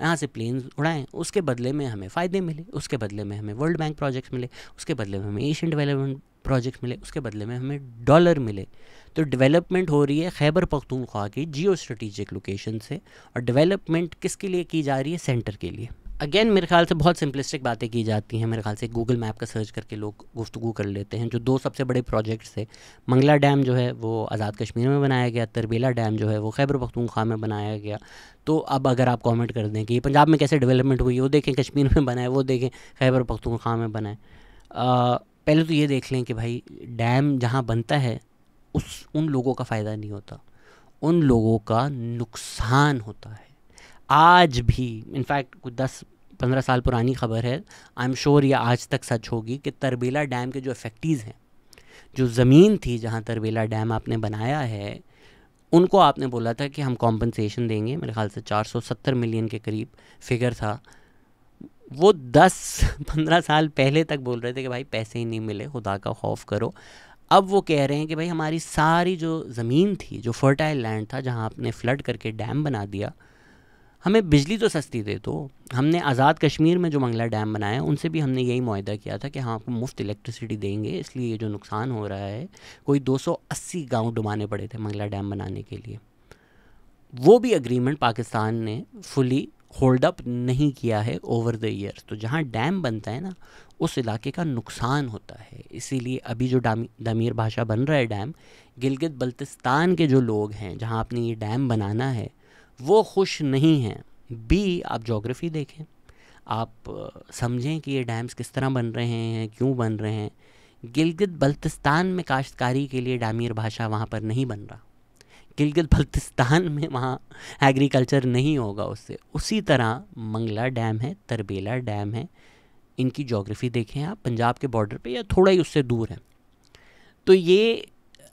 यहाँ से प्लेन्स उड़ाएं, उसके बदले में हमें फ़ायदे मिले, उसके बदले में हमें वर्ल्ड बैंक प्रोजेक्ट्स मिले, उसके बदले में हमें एशियन डेवलपमेंट प्रोजेक्ट्स मिले, उसके बदले में हमें डॉलर मिले। तो डेवलपमेंट हो रही है खैबर पख्तूनख्वा की जियो स्ट्रेटिजिक लोकेशन से, और डेवलपमेंट किसके लिए की जा रही है? सेंटर के लिए। अगेन मेरे ख्याल से बहुत सिंपलिस्टिक बातें की जाती हैं। मेरे ख्याल से गूगल मैप का सर्च करके लोग गुफ्तगू कर लेते हैं। जो 2 सबसे बड़े प्रोजेक्ट्स थे, मंगला डैम जो है वो आज़ाद कश्मीर में बनाया गया, तरबेला डैम जो है वो खैबर पख्तूनख्वा में बनाया गया। तो अब अगर आप कमेंट कर दें कि ये पंजाब में कैसे डेवलपमेंट हुई, वो देखें कश्मीर में बनाए, वो देखें खैबर पख्तूनख्वा में बनाए। पहले तो ये देख लें कि भाई डैम जहाँ बनता है उन लोगों का फ़ायदा नहीं होता, उन लोगों का नुकसान होता है। आज भी इनफैक्ट कुछ 10-15 साल पुरानी ख़बर है, आई एम श्योर ये आज तक सच होगी, कि तरबेला डैम के जो इफेक्टीज़ हैं, जो ज़मीन थी जहाँ तरबेला डैम आपने बनाया है, उनको आपने बोला था कि हम कॉम्पनसेशन देंगे। मेरे ख्याल से 470 मिलियन के करीब फिगर था। वो 10-15 साल पहले तक बोल रहे थे कि भाई पैसे ही नहीं मिले, खुदा का खौफ करो। अब वो कह रहे हैं कि भाई हमारी सारी जो ज़मीन थी, जो फर्टाइल लैंड था, जहाँ आपने फ्लड करके डैम बना दिया, हमें बिजली तो सस्ती दे दो। हमने आज़ाद कश्मीर में जो मंगला डैम बनाया उनसे भी हमने यही मुआहदा किया था कि हाँ आपको मुफ्त इलेक्ट्रिसिटी देंगे, इसलिए ये जो नुकसान हो रहा है, कोई 280 गांव डुबाने पड़े थे मंगला डैम बनाने के लिए। वो भी एग्रीमेंट पाकिस्तान ने फुली होल्ड अप नहीं किया है ओवर द ईयर्स। तो जहाँ डैम बनता है ना, उस इलाके का नुकसान होता है। इसीलिए अभी जो दामीर भाषा बन रहा है डैम, गिलगित बल्तिस्तान के जो लोग हैं जहाँ आपने ये डैम बनाना है वो खुश नहीं हैं। बी, आप ज्योग्राफी देखें, आप समझें कि ये डैम्स किस तरह बन रहे हैं, क्यों बन रहे हैं। गिलगित बल्तिस्तान में काश्तकारी के लिए दामीर भाषा वहाँ पर नहीं बन रहा, गिलगित बल्तिस्तान में वहाँ एग्रीकल्चर नहीं होगा उससे। उसी तरह मंगला डैम है, तरबेला डैम है, इनकी ज्योग्राफी देखें आप, पंजाब के बॉर्डर पे या थोड़ा ही उससे दूर है। तो ये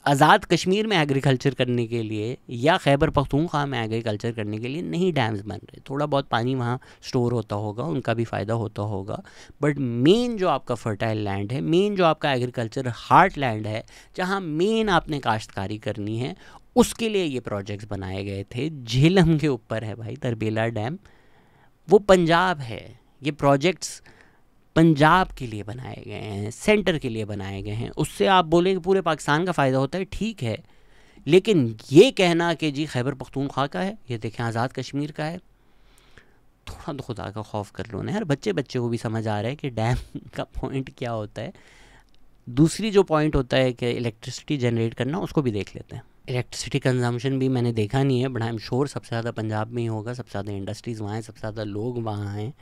आज़ाद कश्मीर में एग्रीकल्चर करने के लिए या खैबर पख्तूनख्वा में एग्रीकल्चर करने के लिए नहीं डैम्स बन रहे। थोड़ा बहुत पानी वहाँ स्टोर होता होगा, उनका भी फ़ायदा होता होगा, बट मेन जो आपका फर्टाइल लैंड है, मेन जो आपका एग्रीकल्चर हार्ट लैंड है, जहाँ मेन आपने काश्तकारी करनी है, उसके लिए ये प्रोजेक्ट्स बनाए गए थे। झेलम के ऊपर है भाई तरबेला डैम, वो पंजाब है। ये प्रोजेक्ट्स पंजाब के लिए बनाए गए हैं, सेंटर के लिए बनाए गए हैं। उससे आप बोलें कि पूरे पाकिस्तान का फ़ायदा होता है, ठीक है, लेकिन ये कहना कि जी खैबर पख्तूनख्वा का है, ये देखें आज़ाद कश्मीर का है, थोड़ा तो खुदा का खौफ कर लो ना यार। बच्चे को भी समझ आ रहा है कि डैम का पॉइंट क्या होता है। दूसरी जो पॉइंट होता है कि इलेक्ट्रिसिटी जनरेट करना, उसको भी देख लेते हैं। इलेक्ट्रिसिटी कंजम्पशन भी मैंने देखा नहीं है, बट आई एम श्योर सबसे ज़्यादा पंजाब में ही होगा, सबसे ज़्यादा इंडस्ट्रीज़ वहाँ हैं, सबसे ज़्यादा लोग वहाँ हैं।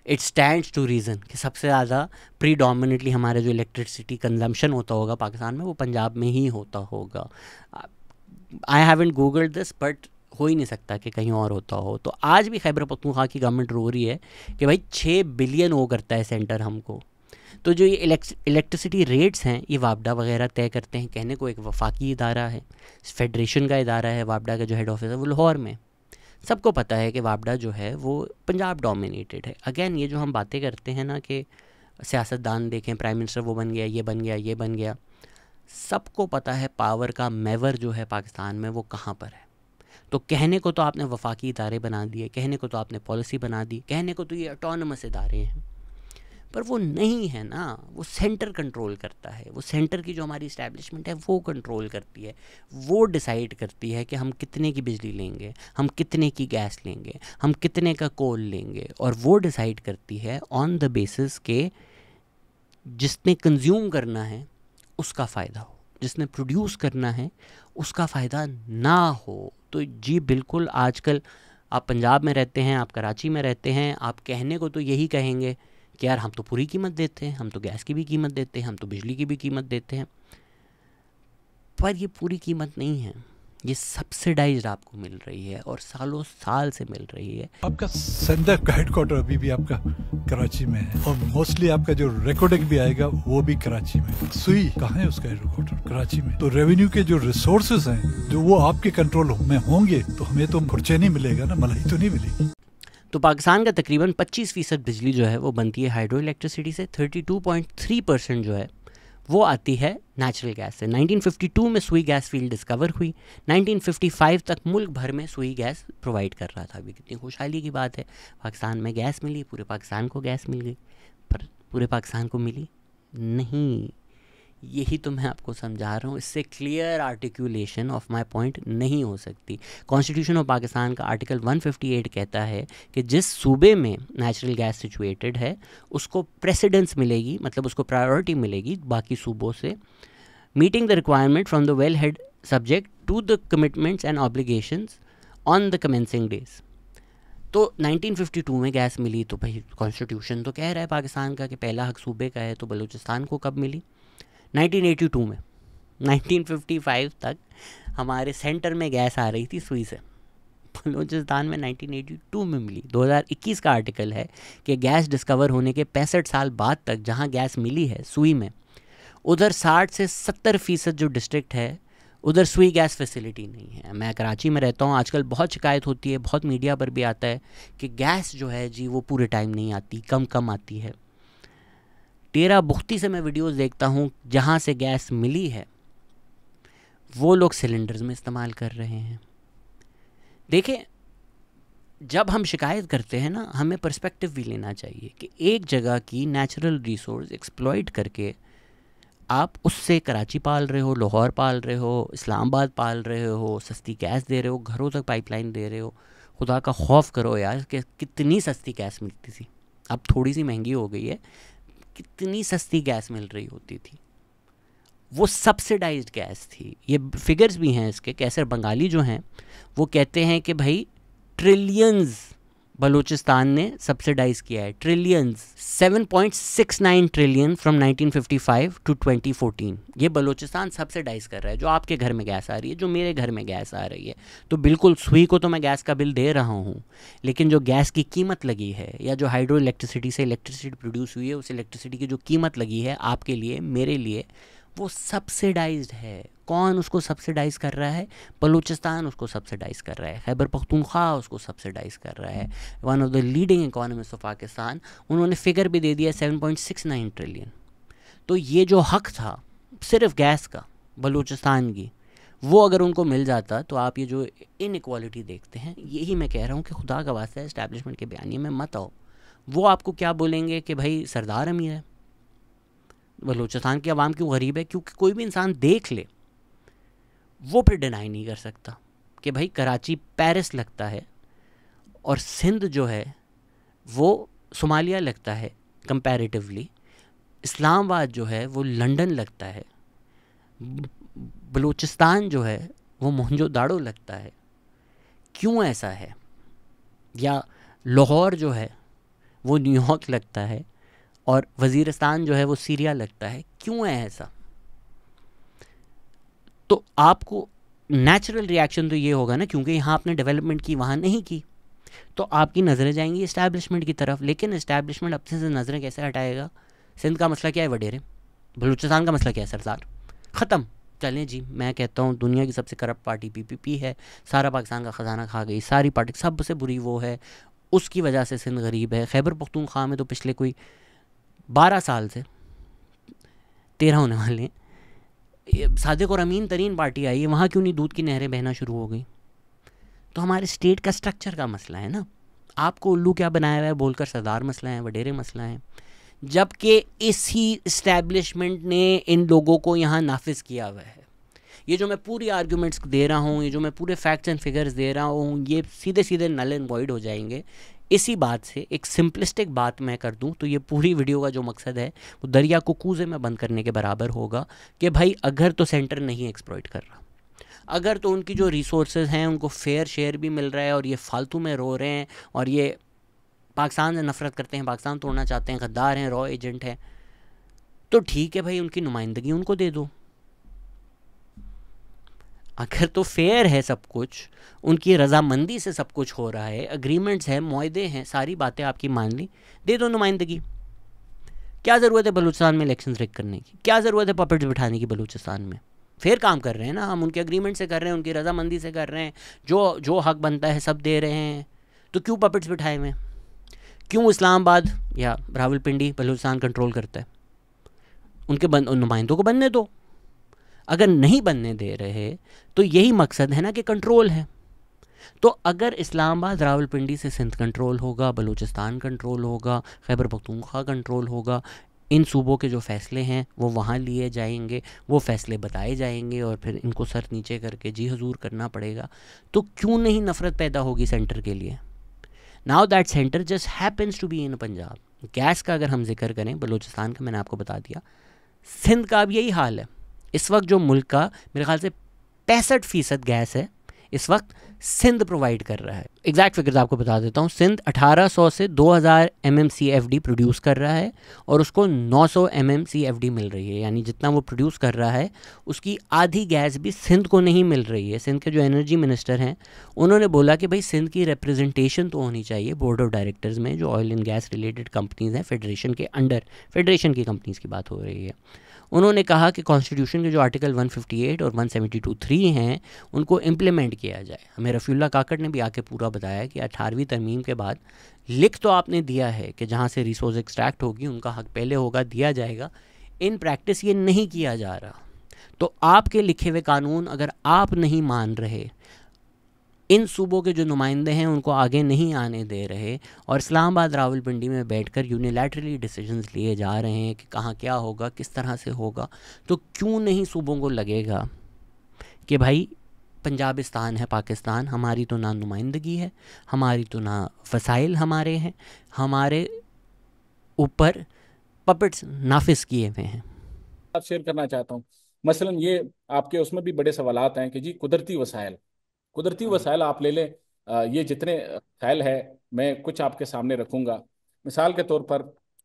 इट स्टैंड्स टू रीज़न कि सबसे ज़्यादा प्रीडोमिनेटली हमारा जो इलेक्ट्रिसिटी कंजम्पशन होता होगा पाकिस्तान में, वो पंजाब में ही होता होगा। I haven't googled this, but हो ही नहीं सकता कि कहीं और होता हो। तो आज भी खैबर पख्तूनख्वा की गवर्नमेंट रो रही है कि भाई 6 बिलियन वो करता है सेंटर हमको। तो जो ये इलेक्ट्रिसिटी रेट्स हैं, ये वापडा वगैरह तय करते हैं। कहने को एक वफाकी इदारा है, फेडरेशन का इदारा है, वापडा का जो हेड ऑफिस है वो लाहौर में। सबको पता है कि वापडा जो है वो पंजाब डोमिनेटेड है। अगेन ये जो हम बातें करते हैं ना कि सियासतदान देखें, प्राइम मिनिस्टर वो बन गया, ये बन गया, ये बन गया, सबको पता है पावर का मेवर जो है पाकिस्तान में वो कहाँ पर है। तो कहने को तो आपने वफाकी इदारे बना दिए, कहने को तो आपने पॉलिसी बना दी, कहने को तो ये ऑटोनमस इदारे हैं, पर वो नहीं है ना। वो सेंटर कंट्रोल करता है, वो सेंटर की जो हमारी इस्टेब्लिशमेंट है वो कंट्रोल करती है, वो डिसाइड करती है कि हम कितने की बिजली लेंगे, हम कितने की गैस लेंगे, हम कितने का कोल लेंगे। और वो डिसाइड करती है ऑन द बेसिस के जिसने कंज्यूम करना है उसका फ़ायदा हो, जिसने प्रोड्यूस करना है उसका फ़ायदा ना हो। तो जी बिल्कुल, आजकल आप पंजाब में रहते हैं, आप कराची में रहते हैं, आप कहने को तो यही कहेंगे कि यार हम तो पूरी कीमत देते हैं, हम तो गैस की भी कीमत देते हैं, हम तो बिजली की भी कीमत देते हैं, पर ये पूरी कीमत नहीं है, ये सब्सिडाइज्ड आपको मिल रही है और सालों साल से मिल रही है। आपका सेंटर का हेडक्वार्टर अभी भी आपका कराची में है और मोस्टली आपका जो रिकॉर्डिंग भी आएगा वो भी कराची में। सुई कहाँ है उसका हेडक्वार्टर? कराची में। तो रेवेन्यू के जो रिसोर्सेज हैं जो वो आपके कंट्रोल में होंगे तो हमें तो खुर्चे नहीं मिलेगा ना, मलाई तो नहीं मिलेगी। तो पाकिस्तान का तकरीबन 25% बिजली जो है वो बनती है हाइड्रो इलेक्ट्रिसिटी से, 32.3% जो है वो आती है नेचुरल गैस से। 1952 में सुई गैस फील्ड डिस्कवर हुई, 1955 तक मुल्क भर में सुई गैस प्रोवाइड कर रहा था। अभी कितनी खुशहाली की बात है, पाकिस्तान में गैस मिली, पूरे पाकिस्तान को गैस मिल गई, पर पूरे पाकिस्तान को मिली नहीं। यही तो मैं आपको समझा रहा हूँ, इससे clear articulation of my point नहीं हो सकती। कॉन्स्टिट्यूशन ऑफ पाकिस्तान का आर्टिकल 158 कहता है कि जिस सूबे में नेचुरल गैस सिचुएटेड है उसको प्रेसिडेंस मिलेगी, मतलब उसको प्रायोरिटी मिलेगी बाकी सूबों से, meeting the requirement from the well head subject to the commitments and obligations on the commencing days. तो 1952 में गैस मिली, तो भाई कॉन्स्टिट्यूशन तो कह रहा है पाकिस्तान का कि पहला हक सूबे का है, तो बलूचिस्तान को कब मिली? 1982 में। 1955 तक हमारे सेंटर में गैस आ रही थी सुई से, बलूचिस्तान में 1982 में मिली। 2021 का आर्टिकल है कि गैस डिस्कवर होने के 65 साल बाद तक जहां गैस मिली है सुई में, उधर 60 से 70% जो डिस्ट्रिक्ट है उधर सुई गैस फैसिलिटी नहीं है। मैं कराची में रहता हूँ, आजकल बहुत शिकायत होती है, बहुत मीडिया पर भी आता है कि गैस जो है जी वो पूरे टाइम नहीं आती, कम कम आती है। टेरा बुख्ती से मैं वीडियोस देखता हूँ जहाँ से गैस मिली है वो लोग सिलेंडर्स में इस्तेमाल कर रहे हैं। देखें, जब हम शिकायत करते हैं ना, हमें पर्सपेक्टिव भी लेना चाहिए कि एक जगह की नेचुरल रिसोर्स एक्सप्लॉइट करके आप उससे कराची पाल रहे हो, लाहौर पाल रहे हो, इस्लामाबाद पाल रहे हो, सस्ती गैस दे रहे हो, घरों तक पाइपलाइन दे रहे हो। खुदा का खौफ करो यार कि कितनी सस्ती गैस मिलती थी, अब थोड़ी सी महंगी हो गई है, कितनी सस्ती गैस मिल रही होती थी। वो सब्सिडाइज्ड गैस थी। ये फिगर्स भी हैं इसके, कैसर बंगाली जो हैं वो कहते हैं कि भाई ट्रिलियंस बलूचिस्तान ने सब्सिडाइज किया है, ट्रिलियंस। 7.69 ट्रिलियन फ्रॉम 1955 टू 2014 ये बलूचिस्तान सब्सिडाइज कर रहा है। जो आपके घर में गैस आ रही है, जो मेरे घर में गैस आ रही है, तो बिल्कुल सुई को तो मैं गैस का बिल दे रहा हूँ, लेकिन जो गैस की कीमत लगी है या जो हाइड्रो इलेक्ट्रिसिटी से इलेक्ट्रिसिटी प्रोड्यूस हुई है, उस इलेक्ट्रिसिटी की जो कीमत लगी है आपके लिए, मेरे लिए, वो सब्सिडाइज्ड है। कौन उसको सब्सिडाइज कर रहा है? बलूचिस्तान उसको सब्सिडाइज कर रहा है, खैबर पख्तूनख्वा उसको सब्सिडाइज कर रहा है। One of the leading economist of Pakistan, उन्होंने फिगर भी दे दिया 7.69 ट्रिलियन। तो ये जो हक था सिर्फ गैस का बलूचिस्तान की, वो अगर उनको मिल जाता तो आप ये जो इनइक्वालिटी देखते हैं, यही मैं कह रहा हूँ कि खुदा का वास्ता है इस्टेब्लिशमेंट के बयानिए में मत आओ। वो आपको क्या बोलेंगे कि भाई सरदार अमीर है, बलूचिस्तान की आवाम क्यों गरीब है? क्योंकि कोई भी इंसान देख ले वो फिर डिनाई नहीं कर सकता कि भाई कराची पेरिस लगता है और सिंध जो है वो सोमालिया लगता है कंपैरेटिवली, इस्लामाबाद जो है वो लंदन लगता है, बलूचिस्तान जो है वो मोहनजोदाड़ो लगता है। क्यों ऐसा है? या लाहौर जो है वो न्यूयॉर्क लगता है और वज़ीरिस्तान जो है वो सीरिया लगता है। क्यों है ऐसा? तो आपको नेचुरल रिएक्शन तो ये होगा ना, क्योंकि यहाँ आपने डेवलपमेंट की, वहाँ नहीं की, तो आपकी नज़रें जाएंगी इस्टेब्लिशमेंट की तरफ। लेकिन इस्टेब्लिशमेंट अपने से नज़रें कैसे हटाएगा? सिंध का मसला क्या है? वडेरे। बलूचिस्तान का मसला क्या है? सरदार। ख़त्म। चलें जी, मैं कहता हूँ दुनिया की सबसे करप्ट पार्टी PPP है, सारा पाकिस्तान का ख़जाना खा गई, सारी पार्टी सबसे बुरी वो है, उसकी वजह से सिंध गरीब है। खैबर पख्तूनख्वा में तो पिछले कोई 12 साल से 13 होने वाले सादिक और अमीन तरीन पार्टी आई है, वहाँ क्यों नहीं दूध की नहरें बहना शुरू हो गई? तो हमारे स्टेट का स्ट्रक्चर का मसला है ना। आपको उल्लू क्या बनाया हुआ है बोलकर सरदार मसला है, वडेरे मसला है, जबकि इसी इस्टेब्लिशमेंट ने इन लोगों को यहाँ नाफिज किया हुआ है। ये जो मैं पूरी आर्ग्यूमेंट्स दे रहा हूँ, ये जो मैं पूरे फैक्ट्स एंड फिगर्स दे रहा हूँ, ये सीधे सीधे नल एंड वॉइड हो जाएंगे इसी बात से। एक सिंपलिस्टिक बात मैं कर दूं तो ये पूरी वीडियो का जो मकसद है वो दरिया को कूजे में बंद करने के बराबर होगा कि भाई अगर तो सेंटर नहीं एक्सप्लॉइट कर रहा, अगर तो उनकी जो रिसोर्सेज हैं उनको फेयर शेयर भी मिल रहा है और ये फालतू में रो रहे हैं और ये पाकिस्तान से नफरत करते हैं, पाकिस्तान तोड़ना चाहते हैं, गद्दार हैं, रॉ एजेंट हैं, तो ठीक है भाई, उनकी नुमाइंदगी उनको दे दो। अगर तो फेयर है सब कुछ, उनकी रजामंदी से सब कुछ हो रहा है, एग्रीमेंट्स हैं, मुआहदे हैं, सारी बातें आपकी मान ली, दे दो नुमाइंदगी। क्या ज़रूरत है बलूचिस्तान में इलेक्शंस रिक करने की? क्या ज़रूरत है पपेट्स बिठाने की बलूचिस्तान में? फेयर काम कर रहे हैं ना हम, उनके एग्रीमेंट से कर रहे हैं, उनकी रजामंदी से कर रहे हैं, जो हक बनता है सब दे रहे हैं, तो क्यों पपेट्स बिठाए हुए? क्यों इस्लामाबाद या रावलपिंडी बलूचिस्तान कंट्रोल करता है? उनके नुमाइंदों को बनने दो। अगर नहीं बनने दे रहे तो यही मकसद है ना कि कंट्रोल है। तो अगर इस्लामाबाद रावलपिंडी से सिंध कंट्रोल होगा, बलूचिस्तान कंट्रोल होगा, खैबर पख्तूनख्वा कंट्रोल होगा, इन सूबों के जो फ़ैसले हैं वो वहाँ लिए जाएंगे, वो फ़ैसले बताए जाएंगे और फिर इनको सर नीचे करके जी हजूर करना पड़ेगा। तो क्यों नहीं नफ़रत पैदा होगी सेंटर के लिए? Now that centre just happens to be in Punjab. Gas का अगर हम जिक्र करें, बलूचिस्तान का मैंने आपको बता दिया, सिंध का अब यही हाल है। इस वक्त जो मुल्क का मेरे ख्याल से 65% गैस है इस वक्त सिंध प्रोवाइड कर रहा है। एग्जैक्ट फिगर्स आपको बता देता हूँ। सिंध 1800 से 2000 MMCFD प्रोड्यूस कर रहा है और उसको 900 MMCFD मिल रही है, यानी जितना वो प्रोड्यूस कर रहा है उसकी आधी गैस भी सिंध को नहीं मिल रही है। सिंध के जो एनर्जी मिनिस्टर हैं उन्होंने बोला कि भाई सिंध की रिप्रेजेंटेशन तो होनी चाहिए बोर्ड ऑफ डायरेक्टर्स में, जो oil and gas related companies हैं फेडरेशन के अंडर, फेडरेशन की कंपनीज़ की बात हो रही है। उन्होंने कहा कि कॉन्स्टिट्यूशन के जो आर्टिकल 158 और 172(3) हैं उनको इम्प्लीमेंट किया जाए। हमें रफ़ीउल्लाह काकड़ ने भी आके पूरा बताया कि 18वीं तरमीम के बाद लिख तो आपने दिया है कि जहाँ से रिसोर्स एक्सट्रैक्ट होगी उनका हक पहले होगा, दिया जाएगा, इन प्रैक्टिस ये नहीं किया जा रहा। तो आपके लिखे हुए कानून अगर आप नहीं मान रहे, इन सूबों के जो नुमाइंदे हैं उनको आगे नहीं आने दे रहे और इस्लामाबाद रावलपिंडी में बैठकर यूनिलैटरली डिसीजंस लिए जा रहे हैं कि कहाँ क्या होगा, किस तरह से होगा, तो क्यों नहीं सूबों को लगेगा कि भाई पंजाबिस्तान है पाकिस्तान, हमारी तो ना नुमाइंदगी है, हमारी तो ना वसाइल हमारे हैं, हमारे ऊपर पपेट्स नाफिज किए हुए हैं। आप शेयर करना चाहता हूँ, मसलन ये आपके उसमें भी बड़े सवालात हैं कि जी कुदरती वसाइल आप ले लें। ये जितने ख्याल है मैं कुछ आपके सामने रखूंगा। मिसाल के तौर पर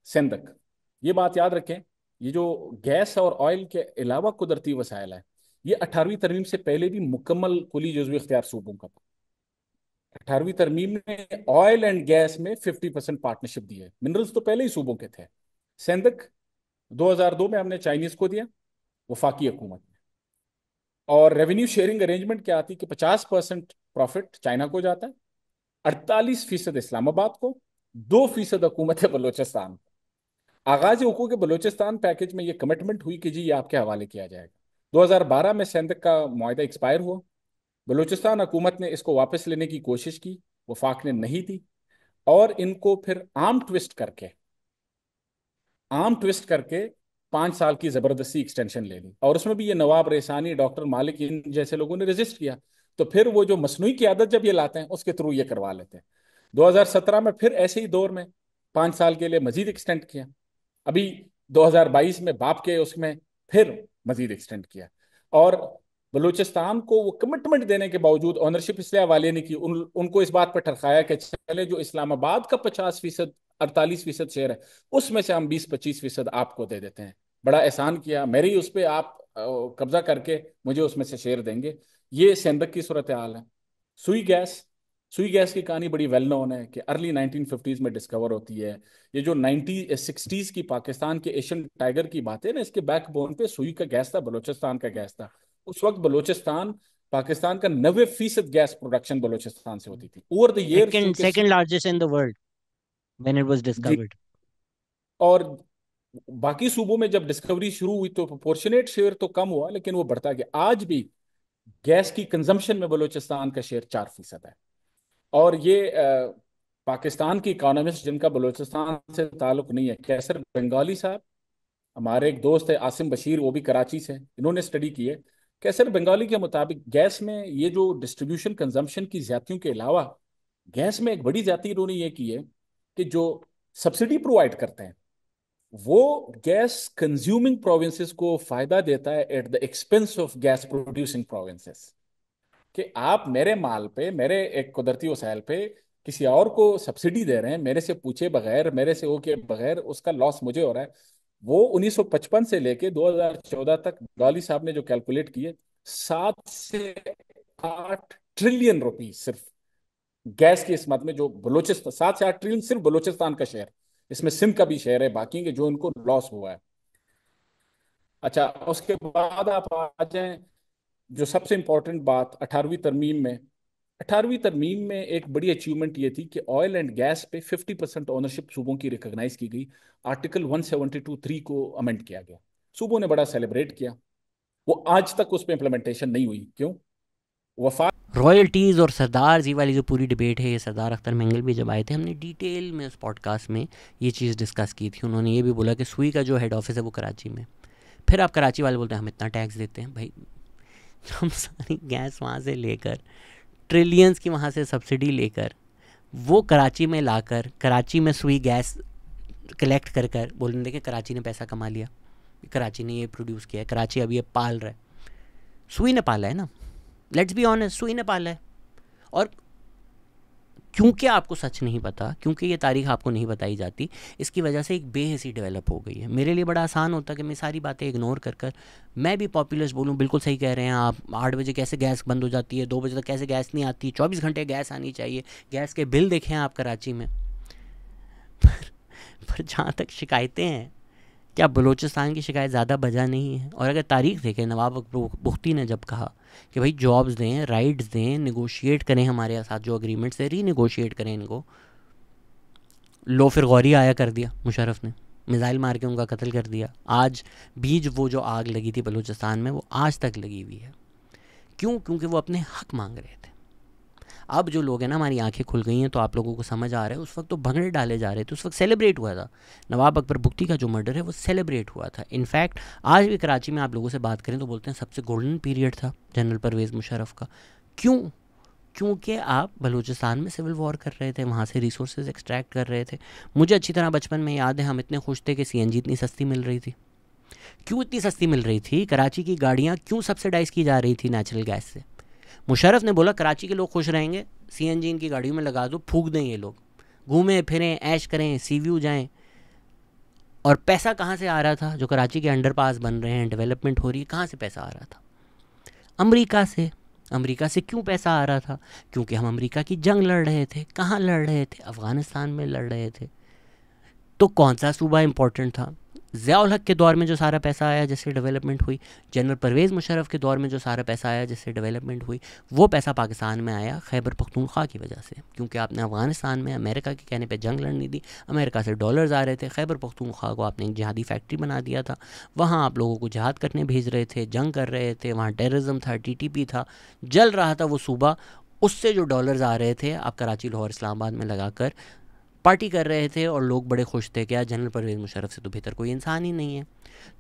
सेंधक, ये बात याद रखें, ये जो गैस और ऑयल के अलावा कुदरती वसाइल है, ये 18वीं तरमीम से पहले भी मुकम्मल कुली जुज़वी इख्तियार सूबों का था। 18वीं तरमीम ने ऑयल एंड गैस में 50% पार्टनरशिप दी है। मिनरल्स तो पहले ही सूबों के थे। सेंधक 2002 में हमने चाइनीज को दिया, वफाकी हुकूमत। और रेवेन्यू शेयरिंग अरेंजमेंट क्या आती कि 50% प्रॉफिट चाइना को जाता है, 48% इस्लामाबाद को, 2% हुकूमत बलोचिस्तान। आगाज हुकूक बलोचिस्तान पैकेज में ये कमिटमेंट हुई कि जी ये आपके हवाले किया जाएगा। 2012 में सेंधक का मुआहदा एक्सपायर हुआ। बलोचिस्तान हुकूमत ने इसको वापस लेने की कोशिश की, वफाक ने नहीं दी और इनको फिर आर्म ट्विस्ट करके 5 साल की जबरदस्ती एक्सटेंशन ले ली। और उसमें भी ये नवाब रेसानी, डॉक्टर मालिक, इन जैसे लोगों ने रजिस्ट किया। तो फिर वो जो मसनूई क़यादत जब ये लाते हैं उसके थ्रू ये करवा लेते हैं। 2017 में फिर ऐसे ही दौर में 5 साल के लिए मजीद एक्सटेंड किया। अभी 2022 में बाप के उसमें फिर मजीद एक्सटेंड किया। और बलूचिस्तान को वो कमिटमेंट देने के बावजूद ऑनरशिप इसलिए हवाले नहीं की, उनको इस बात पर ठरकाया कि चले जो इस्लामाबाद का 50%, 48% शेयर है, उसमें से हम 20-25% आपको दे देते हैं। बड़ा एहसान किया, मेरे ही उस पर आप कब्जा करके मुझे उसमें से शेयर देंगे। ये सेंधक की सूरत हाल है। सुई गैस की कहानी बड़ी वेल नोन है कि अर्ली 1950s में डिस्कवर होती है। ये जो 1960s की पाकिस्तान के एशियन टाइगर की बात है ना, इसके बैकबोन पे सुई का गैस था, बलोचिस्तान का गैस था। उस वक्त बलोचिस्तान, पाकिस्तान का 90% गैस प्रोडक्शन बलोचिस्तान से होती थी। Over the year second largest in the world when it was जी। डिस्कवर्ड। और बाकी सूबों में जब डिस्कवरी शुरू हुई तो प्रोपोर्शनेट शेयर तो कम हुआ, लेकिन वो बढ़ता गया। आज भी गैस की कंजम्पशन में बलोचिस्तान का शेयर 4% है। और ये पाकिस्तान की इकोनॉमिस्ट जिनका बलोचिस्तान से ताल्लुक नहीं है, कैसर बंगाली साहब, हमारे एक दोस्त है आसिम बशीर, वो भी कराची से, इन्होंने स्टडी की है। कैसर बंगाली के मुताबिक गैस में ये जो डिस्ट्रीब्यूशन कंजम्पशन की ज्यादतियों के अलावा गैस में एक बड़ी ज्यादती इन्होंने ये की है कि जो सब्सिडी प्रोवाइड करते हैं वो गैस कंज्यूमिंग प्रोविंसेस को फायदा देता है eight the expense of gas producing provinces. कि आप मेरे माल पे, मेरे एक कुदरती वसाइल पे किसी और को सब्सिडी दे रहे हैं, मेरे से पूछे बगैर, मेरे से ओके बगैर, उसका लॉस मुझे हो रहा है। वो 1955 से लेके 2014 तक डॉली साहब ने जो कैलकुलेट किए, 7 से 8 ट्रिलियन रुपीज सिर्फ गैस की इस मद में, जो बलोचिस्तान, 7 से 8 ट्रिलियन सिर्फ बलोचिस्तान का शेयर, इसमें सिंध का भी शेयर है बाकी के, जो उनको लॉस हुआ है। अच्छा, उसके बाद आप आ जाएं जो सबसे इंपॉर्टेंट बात 18वीं तरमीम में एक बड़ी अचीवमेंट ये थी कि ऑयल एंड गैस पे 50% ओनरशिप सूबों की रिकॉग्नाइज की गई। आर्टिकल 172(3) को अमेंड किया गया। सूबों ने बड़ा सेलिब्रेट किया। वो आज तक उस पर इंप्लीमेंटेशन नहीं हुई। क्यों? वफाक रॉयल्टीज़ और सरदार जी वाली जो पूरी डिबेट है, ये सरदार अख्तर मैंगल भी जब आए थे, हमने डिटेल में उस पॉडकास्ट में ये चीज़ डिस्कस की थी। उन्होंने ये भी बोला कि सुई का जो हेड ऑफिस है वो कराची में। फिर आप कराची वाले बोलते हैं हम इतना टैक्स देते हैं। भाई हम सारी गैस वहाँ से लेकर, ट्रिलियंस की वहाँ से सब्सिडी लेकर, वो कराची में लाकर, कराची में सुई गैस कलेक्ट कर कर बोलने देखे कराची ने पैसा कमा लिया, कराची ने ये प्रोड्यूस किया है, कराची अभी ये पाल रहा है। सुई ने पाला है ना, लेट्स बी ऑनेस्ट, सुई ने पाला है। और क्योंकि आपको सच नहीं पता, क्योंकि ये तारीख आपको नहीं बताई जाती, इसकी वजह से एक बेहसी डेवलप हो गई है। मेरे लिए बड़ा आसान होता कि मैं सारी बातें इग्नोर कर कर मैं भी पॉपुलर्स बोलूँ, बिल्कुल सही कह रहे हैं आप, 8 बजे कैसे गैस बंद हो जाती है, 2 बजे तक कैसे गैस नहीं आती, 24 घंटे गैस आनी चाहिए, गैस के बिल देखें आप कराची में। पर जहाँ तक शिकायतें हैं, क्या बलूचिस्तान की शिकायत ज़्यादा बजा नहीं है? और अगर तारीख देखें, नवाब अकबर बुख्ती ने जब कहा कि भाई जॉब्स दें, राइट्स दें, निगोशिएट करें हमारे साथ जो अग्रीमेंट्स है, रीनिगोशिएट करें इनको, लो फिर गौरी आया कर दिया मुशर्रफ ने, मिसाइल मार के उनका कत्ल कर दिया। आज बीज वो जो आग लगी थी बलूचिस्तान में, वो आज तक लगी हुई है। क्यों? क्योंकि वो अपने हक मांग रहे थे। अब जो लोग हैं ना, हमारी आंखें खुल गई हैं, तो आप लोगों को समझ आ रहा है। उस वक्त तो भंगड़े डाले जा रहे थे, उस वक्त सेलिब्रेट हुआ था। नवाब अकबर बुख्ती का जो मर्डर है वो सेलिब्रेट हुआ था। इनफैक्ट आज भी कराची में आप लोगों से बात करें तो बोलते हैं सबसे गोल्डन पीरियड था जनरल परवेज़ मुशर्रफ का। क्यों? क्योंकि आप बलूचिस्तान में सिविल वॉर कर रहे थे, वहाँ से रिसोर्सेज एक्सट्रैक्ट कर रहे थे। मुझे अच्छी तरह बचपन में याद है, हम इतने खुश थे कि सीएनजी इतनी सस्ती मिल रही थी। क्यों इतनी सस्ती मिल रही थी? कराची की गाड़ियाँ क्यों सब्सिडाइज़ की जा रही थी नेचुरल गैस से? मुशर्रफ ने बोला कराची के लोग खुश रहेंगे, सीएनजी इनकी गाड़ियों में लगा दो, फूक दें ये लोग, घूमें फिरें, ऐश करें, सी व्यू जाएँ। और पैसा कहाँ से आ रहा था? जो कराची के अंडरपास बन रहे हैं, डेवलपमेंट हो रही है, कहाँ से पैसा आ रहा था? अमेरिका से। अमेरिका से क्यों पैसा आ रहा था? क्योंकि हम अमेरिका की जंग लड़ रहे थे। कहाँ लड़ रहे थे? अफ़गानिस्तान में लड़ रहे थे। तो कौन सा सूबा इम्पोर्टेंट था? ज़िया-उल हक के दौर में जो सारा पैसा आया जिससे डेवलपमेंट हुई, जनरल परवेज़ मुशर्रफ के दौर में जो सारा पैसा आया जिससे डेवलपमेंट हुई, वो पैसा पाकिस्तान में आया खैबर पख्तूनख्वा की वजह से। क्योंकि आपने अफ़गानिस्तान में अमेरिका के कहने पे जंग लड़नी दी, अमेरिका से डॉलर्स आ रहे थे, खैबर पख्तूनख्वा को आपने एक जिहादी फैक्ट्री बना दिया था, वहाँ आप लोगों को जिहाद करने भेज रहे थे, जंग कर रहे थे, वहाँ टेररिज्म था, टीटीपी था, जल रहा था वो सूबा। उससे जो डॉलर्स आ रहे थे आप कराची, लाहौर, इस्लामाबाद में लगा कर पार्टी कर रहे थे और लोग बड़े खुश थे कि यार जनरल परवेज़ मुशर्रफ से तो बेहतर कोई इंसान ही नहीं है।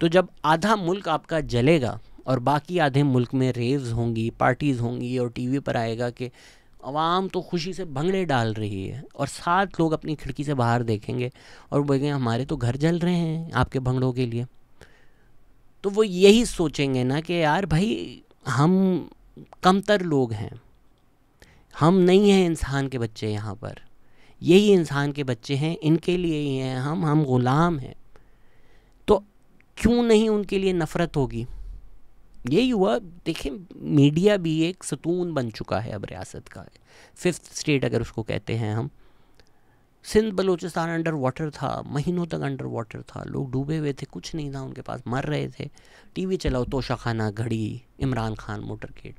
तो जब आधा मुल्क आपका जलेगा और बाकी आधे मुल्क में रेव्स होंगी, पार्टीज़ होंगी और टीवी पर आएगा कि अवाम तो खुशी से भंगड़े डाल रही है, और 7 लोग अपनी खिड़की से बाहर देखेंगे और बोलेंगे हमारे तो घर जल रहे हैं आपके भंगड़ों के लिए, तो वो यही सोचेंगे ना कि यार भाई हम कमतर लोग हैं, हम नहीं हैं इंसान के बच्चे, यहाँ पर यही इंसान के बच्चे हैं, इनके लिए ही हैं हम गुलाम हैं। तो क्यों नहीं उनके लिए नफ़रत होगी? यही हुआ। देखिए मीडिया भी एक सतून बन चुका है अब रियासत का, 5th स्टेट अगर उसको कहते हैं हम। सिंध बलूचिस्तान अंडर वाटर था, महीनों तक अंडर वाटर था, लोग डूबे हुए थे, कुछ नहीं था उनके पास, मर रहे थे। टीवी चलाओ, तोशाखाना, घड़ी, इमरान खान, मोटरकेड।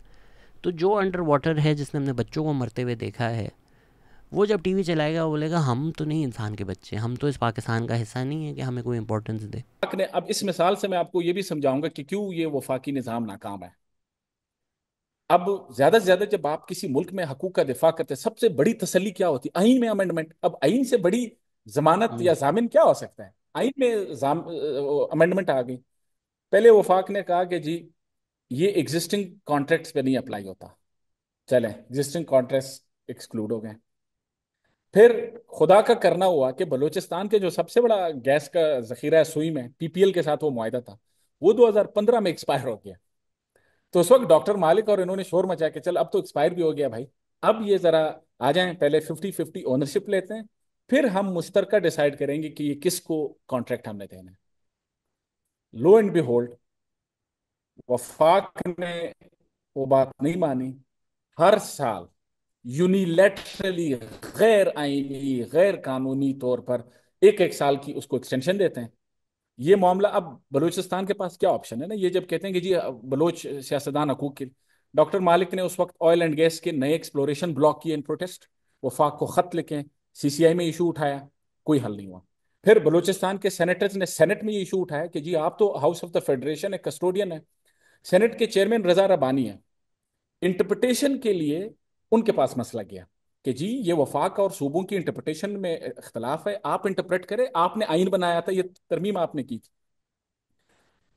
तो जो अंडर वाटर है, जिसने अपने बच्चों को मरते हुए देखा है, वो जब टीवी चलाएगा वो बोलेगा हम तो नहीं इंसान के बच्चे, हम तो इस पाकिस्तान का हिस्सा नहीं है कि हमें कोई इंपॉर्टेंस दे। अब इस मिसाल से मैं आपको ये भी समझाऊंगा कि क्यों ये वफाकी निज़ाम नाकाम है। अब ज्यादा से ज्यादा जब आप किसी मुल्क में हकूक का दिफा करते हैं, सबसे बड़ी तसल्ली क्या होती है? आइन में अमेंडमेंट। अब आइन से बड़ी जमानत या जामिन क्या हो सकता है? आइन में अमेंडमेंट आ गई। पहले वफाक ने कहा कि जी ये एग्जिस्टिंग कॉन्ट्रैक्ट्स पे नहीं अप्लाई होता, चले एग्जिस्टिंग कॉन्ट्रैक्ट्स एक्सक्लूड हो गए। फिर खुदा का करना हुआ कि बलूचिस्तान के जो सबसे बड़ा गैस का जखीरा है सुई में, पीपीएल के साथ वो मुआहदा था, वो 2015 में एक्सपायर हो गया। तो उस वक्त डॉक्टर मालिक और इन्होंने शोर मचाया कि चल अब तो एक्सपायर भी हो गया भाई, अब ये जरा आ जाएं, पहले 50-50 ओनरशिप लेते हैं, फिर हम मुश्तरका डिसाइड करेंगे कि ये किसको कॉन्ट्रैक्ट हमने देना है। लो एंड बिहोल्ड, वफाक ने वो बात नहीं मानी। हर साल यूनिलैटरली, गैर आईनी, गैर कानूनी तौर पर 1-1 साल की उसको एक्सटेंशन देते हैं। ये मामला, अब बलूचिस्तान के पास क्या ऑप्शन है ना, ये जब कहते हैं कि जी बलोच सियासतदान हकूक के, डॉक्टर मालिक ने उस वक्त ऑयल एंड गैस के नए एक्सप्लोरेशन ब्लॉक किए इन प्रोटेस्ट, वफाक को खत लिखे, सीसीआई में इशू उठाया, कोई हल नहीं हुआ। फिर बलूचिस्तान के सेनेटर्स ने सेनेट में ये इशू उठाया कि जी आप तो हाउस ऑफ द फेडरेशन है, कस्टोडियन है। सेनेट के चेयरमैन रजा रबानी है, इंटरप्रिटेशन के लिए उनके पास मसला गया कि जी ये वफाक और सूबों की इंटरप्रिटेशन में इख्तलाफ है, आप इंटरप्रेट करें, आपने आइन बनाया था, ये तरमीम आपने की थी।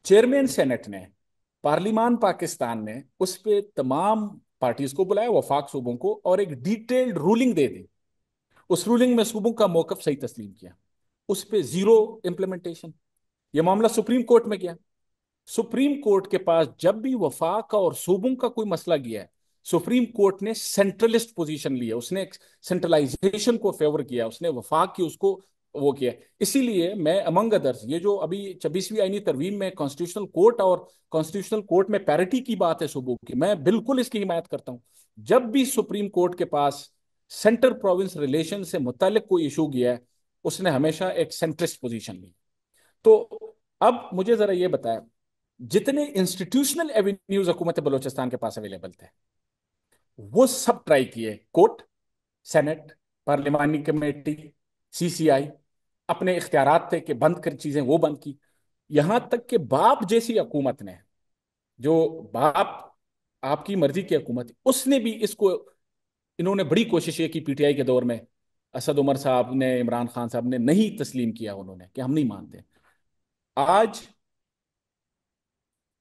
चेयरमैन सेनेट ने, पार्लिमान पाकिस्तान ने उस पे तमाम पार्टीज को बुलाया, वफाक सूबों को, और एक डिटेल्ड रूलिंग दे दी। उस रूलिंग में सूबों का मौकफ सही तस्लीम किया, उस पे जीरो इम्प्लीमेंटेशन। यह मामला सुप्रीम कोर्ट में गया। सुप्रीम कोर्ट के पास जब भी वफाक और सूबों का कोई मसला गया है, सुप्रीम कोर्ट ने सेंट्रलिस्ट पोजीशन ली है, उसने सेंट्रलाइजेशन को फेवर किया, उसने वफाक की उसको वो किया। इसीलिए मैं अमंग अदर्स ये जो अभी 26वीं आईनी तरवीम में कॉन्स्टिट्यूशनल कोर्ट और कॉन्स्टिट्यूशनल कोर्ट में पैरिटी की बात है सूबों की, मैं बिल्कुल इसकी हिमायत करता हूं। जब भी सुप्रीम कोर्ट के पास सेंटर प्रोविंस रिलेशन से मुतालिक कोई इशू गया है, उसने हमेशा एक सेंट्रिस्ट पोजीशन ली। तो अब मुझे जरा ये बताया, जितने इंस्टीट्यूशनल एवेन्यूज हुकूमत बलोचिस्तान के पास अवेलेबल थे वो सब ट्राई किए, कोर्ट, सेनेट, पार्लिमानी कमेटी, सीसीआई, अपने इख्तियारात थे कि बंद कर चीजें वो बंद की। यहां तक कि बाप जैसी हुकूमत ने, जो बाप आपकी मर्जी की हुकूमत, उसने भी इसको, इन्होंने बड़ी कोशिश की पीटीआई के दौर में, असद उमर साहब ने, इमरान खान साहब ने नहीं तस्लीम किया, उन्होंने कि हम नहीं मानते। आज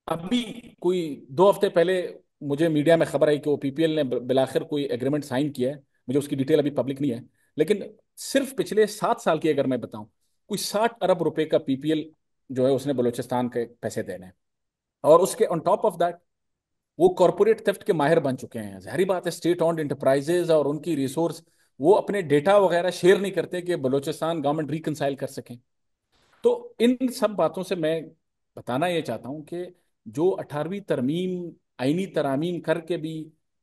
अभी कोई 2 हफ्ते पहले मुझे मीडिया में खबर आई कि वो पीपीएल ने बिलाखिर कोई एग्रीमेंट साइन किया है, मुझे उसकी डिटेल अभी पब्लिक नहीं है, लेकिन सिर्फ पिछले 7 साल की अगर मैं बताऊं, कोई 60 अरब रुपए का पीपीएल जो है उसने बलूचिस्तान के पैसे देने हैं। और उसके ऑन टॉप ऑफ दैट वो कॉरपोरेट थेफ्ट के माहिर बन चुके हैं। जाहिर बात है, स्टेट ऑन्ड इंटरप्राइजेज और उनकी रिसोर्स, वो अपने डेटा वगैरह शेयर नहीं करते कि बलूचिस्तान गवर्नमेंट रिकनसाइल कर सकें। तो इन सब बातों से मैं बताना ये चाहता हूं कि जो 18वीं तरमीम, आईनी तरामीम करके भी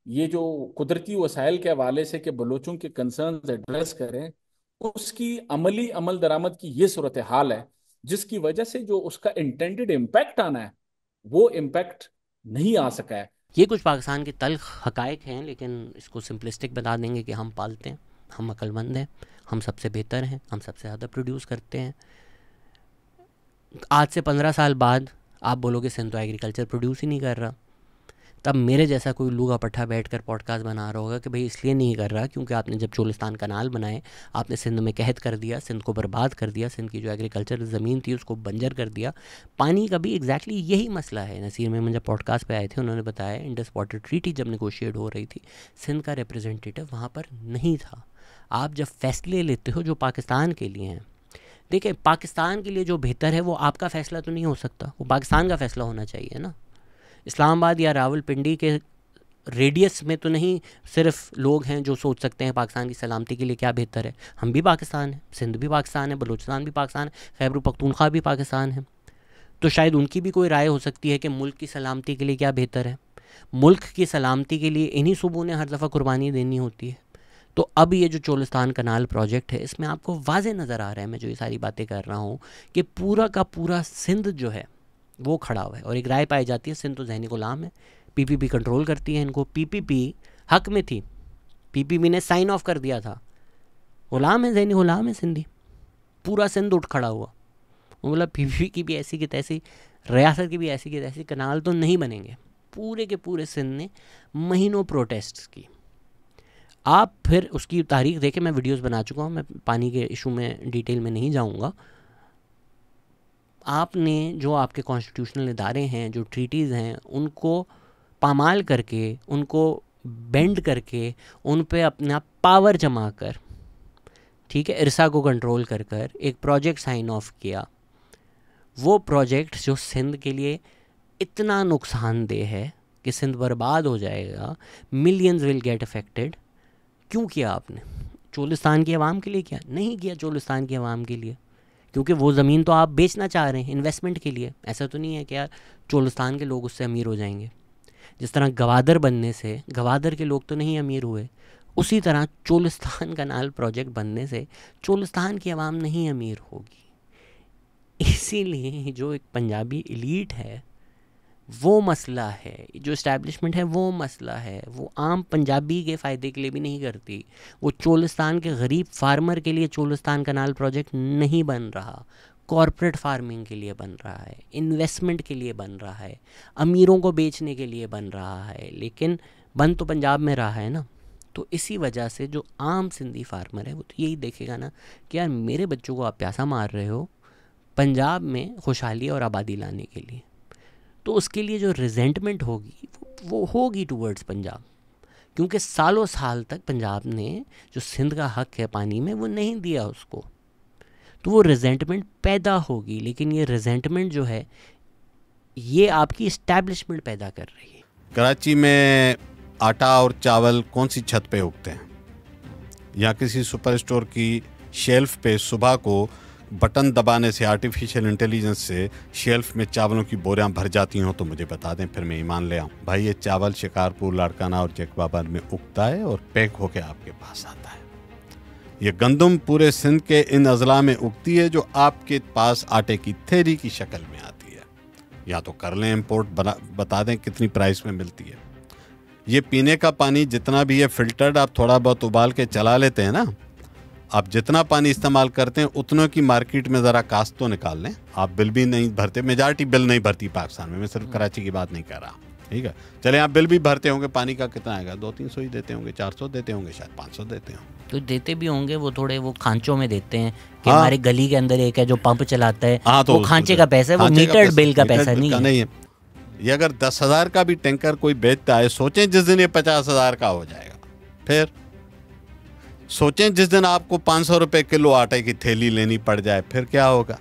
ये जो कुदरती वसाइल के हवाले से कि बलोचों के कंसर्न्स एड्रेस करें, उसकी अमली अमल दरामद की ये सूरत हाल है, जिसकी वजह से जो उसका इंटेंडेड इम्पैक्ट आना है वो इम्पैक्ट नहीं आ सका है। ये कुछ पाकिस्तान के तल्ख हकायक हैं, लेकिन इसको सिंपलिस्टिक बता देंगे कि हम पालते हैं, हम अक्लमंद हैं, हम सबसे बेहतर हैं, हम सबसे ज़्यादा प्रोड्यूस करते हैं। आज से 15 साल बाद आप बोलोगे सिंध तो एग्रीकल्चर प्रोड्यूस ही नहीं कर रहा, तब मेरे जैसा कोई लूगा पट्ठा बैठकर पॉडकास्ट बना रहा होगा कि भाई इसलिए नहीं कर रहा क्योंकि आपने जब चोलिस्तान कनाल बनाए, आपने सिंध में कहत कर दिया, सिंध को बर्बाद कर दिया, सिंध की जो एग्रीकल्चर ज़मीन थी उसको बंजर कर दिया। पानी का भी एग्जैक्टली यही मसला है। नसीर मेमन जब पॉडकास्ट पे आए थे, उन्होंने बताया इंडस वाटर ट्रीटी जब नेगोशिएट हो रही थी, सिंध का रिप्रेजेंटेटिव वहाँ पर नहीं था। आप जब फैसले लेते हो जो पाकिस्तान के लिए हैं, देखिए पाकिस्तान के लिए जो बेहतर है वो आपका फ़ैसला तो नहीं हो सकता, वो पाकिस्तान का फ़ैसला होना चाहिए ना। इस्लामाबाद या रावलपिंडी के रेडियस में तो नहीं सिर्फ लोग हैं जो सोच सकते हैं पाकिस्तान की सलामती के लिए क्या बेहतर है। हम भी पाकिस्तान है, सिंध भी पाकिस्तान है, बलूचिस्तान भी पाकिस्तान है, खैबर पख्तूनख्वा भी पाकिस्तान है। तो शायद उनकी भी कोई राय हो सकती है कि मुल्क की सलामती के लिए क्या बेहतर है। मुल्क की सलामती के लिए इन्हीं सूबों ने हर दफ़ा कुर्बानी देनी होती है। तो अब ये जो चोलिस्तान कनाल प्रोजेक्ट है, इसमें आपको वाज़े नज़र आ रहा है, मैं जो ये सारी बातें कर रहा हूँ, कि पूरा का पूरा सिंध जो है वो खड़ा हुआ है। और एक राय पाई जाती है सिंध तो ज़हनी गुलाम है, पीपीपी कंट्रोल करती है इनको। पीपीपी हक में थी, पीपीपी ने साइन ऑफ कर दिया था, गुलाम है, ज़हनी गुलाम है सिंधी। पूरा सिंध उठ खड़ा हुआ, वो बोला पीपीपी की भी ऐसी की तैसी, रियासत की भी ऐसी की तैसी, कनाल तो नहीं बनेंगे। पूरे के पूरे सिंध ने महीनों प्रोटेस्ट की। आप फिर उसकी तारीख देखें, मैं वीडियोस बना चुका हूँ, मैं पानी के इशू में डिटेल में नहीं जाऊँगा। आपने जो आपके कॉन्स्टिट्यूशनल इदारे हैं, जो ट्रीटीज़ हैं, उनको पामाल करके, उनको बेंड करके, उन पे अपना पावर जमा कर, ठीक है, इरसा को कंट्रोल कर कर एक प्रोजेक्ट साइन ऑफ किया। वो प्रोजेक्ट जो सिंध के लिए इतना नुकसानदेह है कि सिंध बर्बाद हो जाएगा, मिलियंस विल गेट अफेक्टेड, क्यों किया आपने? चोलिस्तान की आवाम के लिए किया? नहीं किया चोलिस्तान की आवाम के लिए, क्योंकि वो ज़मीन तो आप बेचना चाह रहे हैं इन्वेस्टमेंट के लिए। ऐसा तो नहीं है कि यार चोलिस्तान के लोग उससे अमीर हो जाएंगे। जिस तरह गवादर बनने से गवादर के लोग तो नहीं अमीर हुए, उसी तरह चोलिस्तान कनाल प्रोजेक्ट बनने से चोलिस्तान की आवाम नहीं अमीर होगी। इसीलिए जो एक पंजाबी एलीट है वो मसला है, जो इस्टेब्लिशमेंट है वो मसला है, वो आम पंजाबी के फ़ायदे के लिए भी नहीं करती। वो चोलिस्तान के गरीब फार्मर के लिए चोलिस्तान कनाल प्रोजेक्ट नहीं बन रहा, कॉरपोरेट फार्मिंग के लिए बन रहा है, इन्वेस्टमेंट के लिए बन रहा है, अमीरों को बेचने के लिए बन रहा है। लेकिन बन तो पंजाब में रहा है ना। तो इसी वजह से जो आम सिंधी फार्मर है वो तो यही देखेगा ना कि यार मेरे बच्चों को आप प्यासा मार रहे हो पंजाब में खुशहाली और आबादी लाने के लिए, तो उसके लिए जो रिजेंटमेंट होगी वो होगी टूवर्ड्स पंजाब, क्योंकि सालों साल तक पंजाब ने जो सिंध का हक है पानी में वो नहीं दिया उसको, तो वो रिजेंटमेंट पैदा होगी। लेकिन ये रिजेंटमेंट जो है ये आपकी इस्टेब्लिशमेंट पैदा कर रही है। कराची में आटा और चावल कौन सी छत पे उगते हैं? या किसी सुपर स्टोर की शेल्फ पे सुबह को बटन दबाने से आर्टिफिशियल इंटेलिजेंस से शेल्फ में चावलों की बोरियां भर जाती हों तो मुझे बता दें, फिर मैं ईमान ले आऊँ। भाई ये चावल शिकारपुर, लाड़काना और जैकबाबर में उगता है और पैक होके आपके पास आता है। ये गंदम पूरे सिंध के इन अजला में उगती है जो आपके पास आटे की थैली की शक्ल में आती है। या तो कर लें इम्पोर्ट, बता दें कितनी प्राइस में मिलती है। ये पीने का पानी जितना भी है फिल्टर्ड, आप थोड़ा बहुत उबाल के चला लेते हैं ना, आप जितना पानी इस्तेमाल करते हैं उतनों की मार्केट में ज़रा कास्ट तो निकाल लें। आप बिल भी नहीं भरते, मेजॉरिटी बिल नहीं भरती पाकिस्तान में, मैं सिर्फ कराची की बात नहीं कर रहा, ठीक है। चले आप बिल भी भरते होंगे, पानी का कितना आएगा? 200-300 ही देते होंगे, 400 देते होंगे, शायद 500 देते होंगे। तो देते भी होंगे, वो थोड़े वो खांचों में देते हैं कि हमारे गली के अंदर एक है जो पंप चलाता है, तो वो खांचे का पैसा है, वो मीटर्ड बिल का पैसा नहीं है। ये अगर 10,000 का भी टैंकर कोई बेचता है, सोचें जिस दिन ये 50,000 का हो जाएगा, फिर सोचें जिस दिन आपको 500 रुपए किलो आटे की थैली लेनी पड़ जाए, फिर क्या होगा?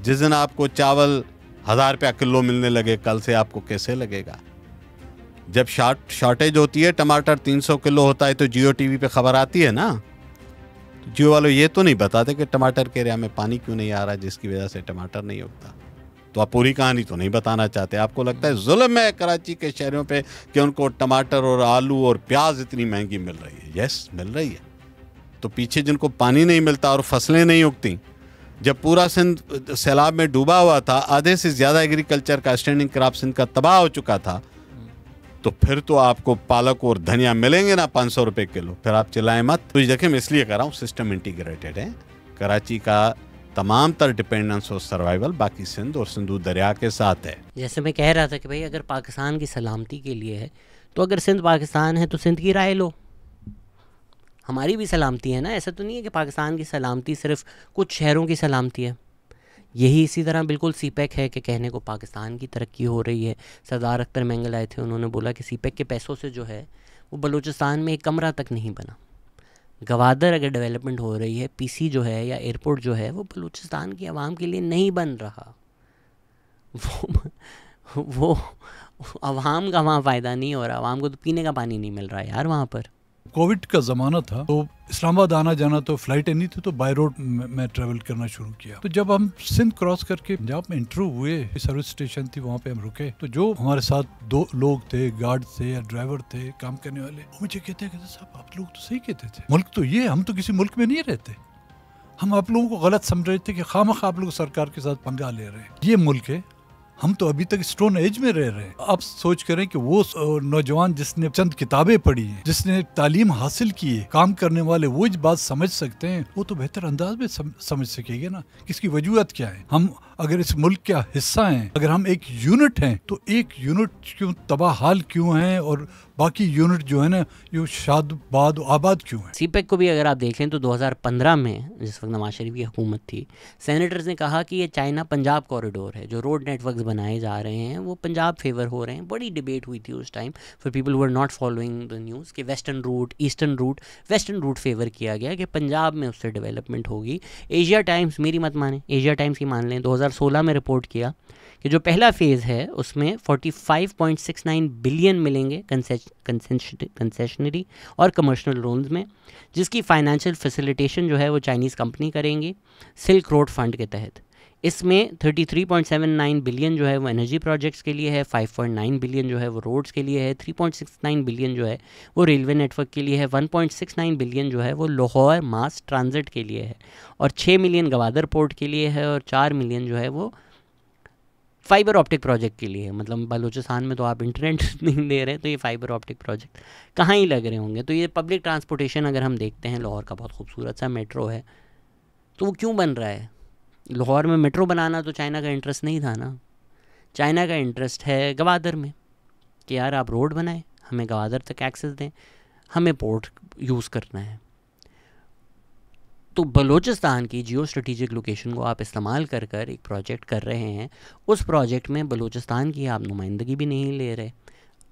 जिस दिन आपको चावल 1,000 रुपया किलो मिलने लगे, कल से आपको कैसे लगेगा? जब शॉर्टेज होती है, टमाटर 300 किलो होता है तो जियो टीवी पे खबर आती है ना, तो जियो वालों ये तो नहीं बताते कि टमाटर के एरिया में पानी क्यों नहीं आ रहा जिसकी वजह से टमाटर नहीं उगता। तो आप पूरी कहानी तो नहीं बताना चाहते। आपको लगता है जुल्म है कराची के शहरों पे कि उनको टमाटर और आलू और प्याज इतनी महंगी मिल रही है। यस, मिल रही है। तो पीछे जिनको पानी नहीं मिलता और फसलें नहीं उगती, जब पूरा सिंध सैलाब में डूबा हुआ था, आधे से ज़्यादा एग्रीकल्चर का स्टैंडिंग क्रॉप सिंध का तबाह हो चुका था, तो फिर तो आपको पालक और धनिया मिलेंगे ना 500 रुपए किलो, फिर आप चिल्लाएं मत। तो देखिए मैं इसलिए कर रहा हूँ, सिस्टम इंटीग्रेटेड है। कराची का तमाम तर डिपेंडेंस और सर्वाइवल बाकी सिंध और सिंधु दरिया के साथ है। जैसे मैं कह रहा था कि भाई अगर पाकिस्तान की सलामती के लिए है तो अगर सिंध पाकिस्तान है तो सिंध की राय लो, हमारी भी सलामती है ना। ऐसा तो नहीं है कि पाकिस्तान की सलामती सिर्फ कुछ शहरों की सलामती है। यही इसी तरह बिल्कुल सीपैक है कि कहने को पाकिस्तान की तरक्की हो रही है। सरदार अख्तर मैंगल आए थे, उन्होंने बोला कि सीपैक के पैसों से जो है वो बलूचिस्तान में एक कमरा तक नहीं बना। गवादर अगर डेवलपमेंट हो रही है, पीसी जो है या एयरपोर्ट जो है वो बलूचिस्तान की आवाम के लिए नहीं बन रहा। वो आवाम का वहाँ फ़ायदा नहीं हो रहा, आवाम को तो पीने का पानी नहीं मिल रहा है यार वहाँ पर। कोविड का ज़माना था तो इस्लामाबाद आना जाना तो फ्लाइटें नहीं थी, तो बाय रोड में ट्रैवल करना शुरू किया। तो जब हम सिंध क्रॉस करके पंजाब में इंटरव्यू हुए, सर्विस स्टेशन थी वहाँ पे हम रुके, तो जो हमारे साथ 2 लोग थे, गार्ड थे या ड्राइवर थे, काम करने वाले, मुझे कहते साहब आप लोग तो सही कहते थे, मुल्क तो ये, हम तो किसी मुल्क में नहीं रहते, हम आप लोगों को गलत समझ रहे थे कि खामखा आप लोग सरकार के साथ पंगा ले रहे हैं, ये मुल्क है, हम तो अभी तक स्टोन एज में रह रहे हैं। आप सोच करें कि वो नौजवान जिसने चंद किताबें पढ़ी हैं, जिसने तालीम हासिल की है, काम करने वाले वो इस बात समझ सकते हैं, वो तो बेहतर अंदाज में समझ सकेंगे ना किसकी वजूहत क्या है। हम अगर इस मुल्क का हिस्सा हैं, अगर हम एक यूनिट हैं, तो एक यूनिट क्यों तबाह हाल क्यों है और बाकी यूनिट जो है ना ये शादबाद आबाद क्यों है। सीपैक को भी अगर आप देखें तो 2015 में जिस वक्त नवाज शरीफ की हुकूमत थी, सेनेटर्स ने कहा कि ये चाइना पंजाब कॉरिडोर है, जो रोड नेटवर्क्स बनाए जा रहे हैं वो पंजाब फेवर हो रहे हैं। बड़ी डिबेट हुई थी उस time for people who are not following the news कि western route, eastern route, western route favour किया गया कि पंजाब में उससे डेवलपमेंट होगी। एशिया टाइम्स, मेरी मत माने, एशिया टाइम्स की मान लें, 2016 में रिपोर्ट किया कि जो पहला फेज़ है उसमें 45.69 बिलियन मिलेंगे कंसेशनरी और कमर्शियल लोन्स में, जिसकी फाइनेंशियल फैसिलिटेशन जो है वो चाइनीज़ कंपनी करेंगी सिल्क रोड फंड के तहत। इसमें 33.79 बिलियन जो है वो एनर्जी प्रोजेक्ट्स के लिए है, 5.9 बिलियन जो है वो रोड्स के लिए है, 3.69 बिलियन जो है वो रेलवे नेटवर्क के लिए है, 1.69 बिलियन जो है वो लाहौर मास ट्रांजिट के लिए है, और 6 मिलियन गवादर पोर्ट के लिए है, और 4 मिलियन जो है वो फाइबर ऑप्टिक प्रोजेक्ट के लिए है। मतलब बलूचिस्तान में तो आप इंटरनेट नहीं दे रहे, तो ये फाइबर ऑप्टिक प्रोजेक्ट कहाँ ही लग रहे होंगे। तो ये पब्लिक ट्रांसपोर्टेशन अगर हम देखते हैं, लाहौर का बहुत खूबसूरत सा मेट्रो है, तो वो क्यों बन रहा है? लाहौर में मेट्रो बनाना तो चाइना का इंटरेस्ट नहीं था ना। चाइना का इंटरेस्ट है गवादर में कि यार आप रोड बनाएं, हमें गवादर तक एक्सेस दें, हमें पोर्ट यूज़ करना है। तो बलूचिस्तान की जियो स्ट्रेटेजिक लोकेशन को आप इस्तेमाल कर कर एक प्रोजेक्ट कर रहे हैं, उस प्रोजेक्ट में बलूचिस्तान की आप नुमाइंदगी भी नहीं ले रहे,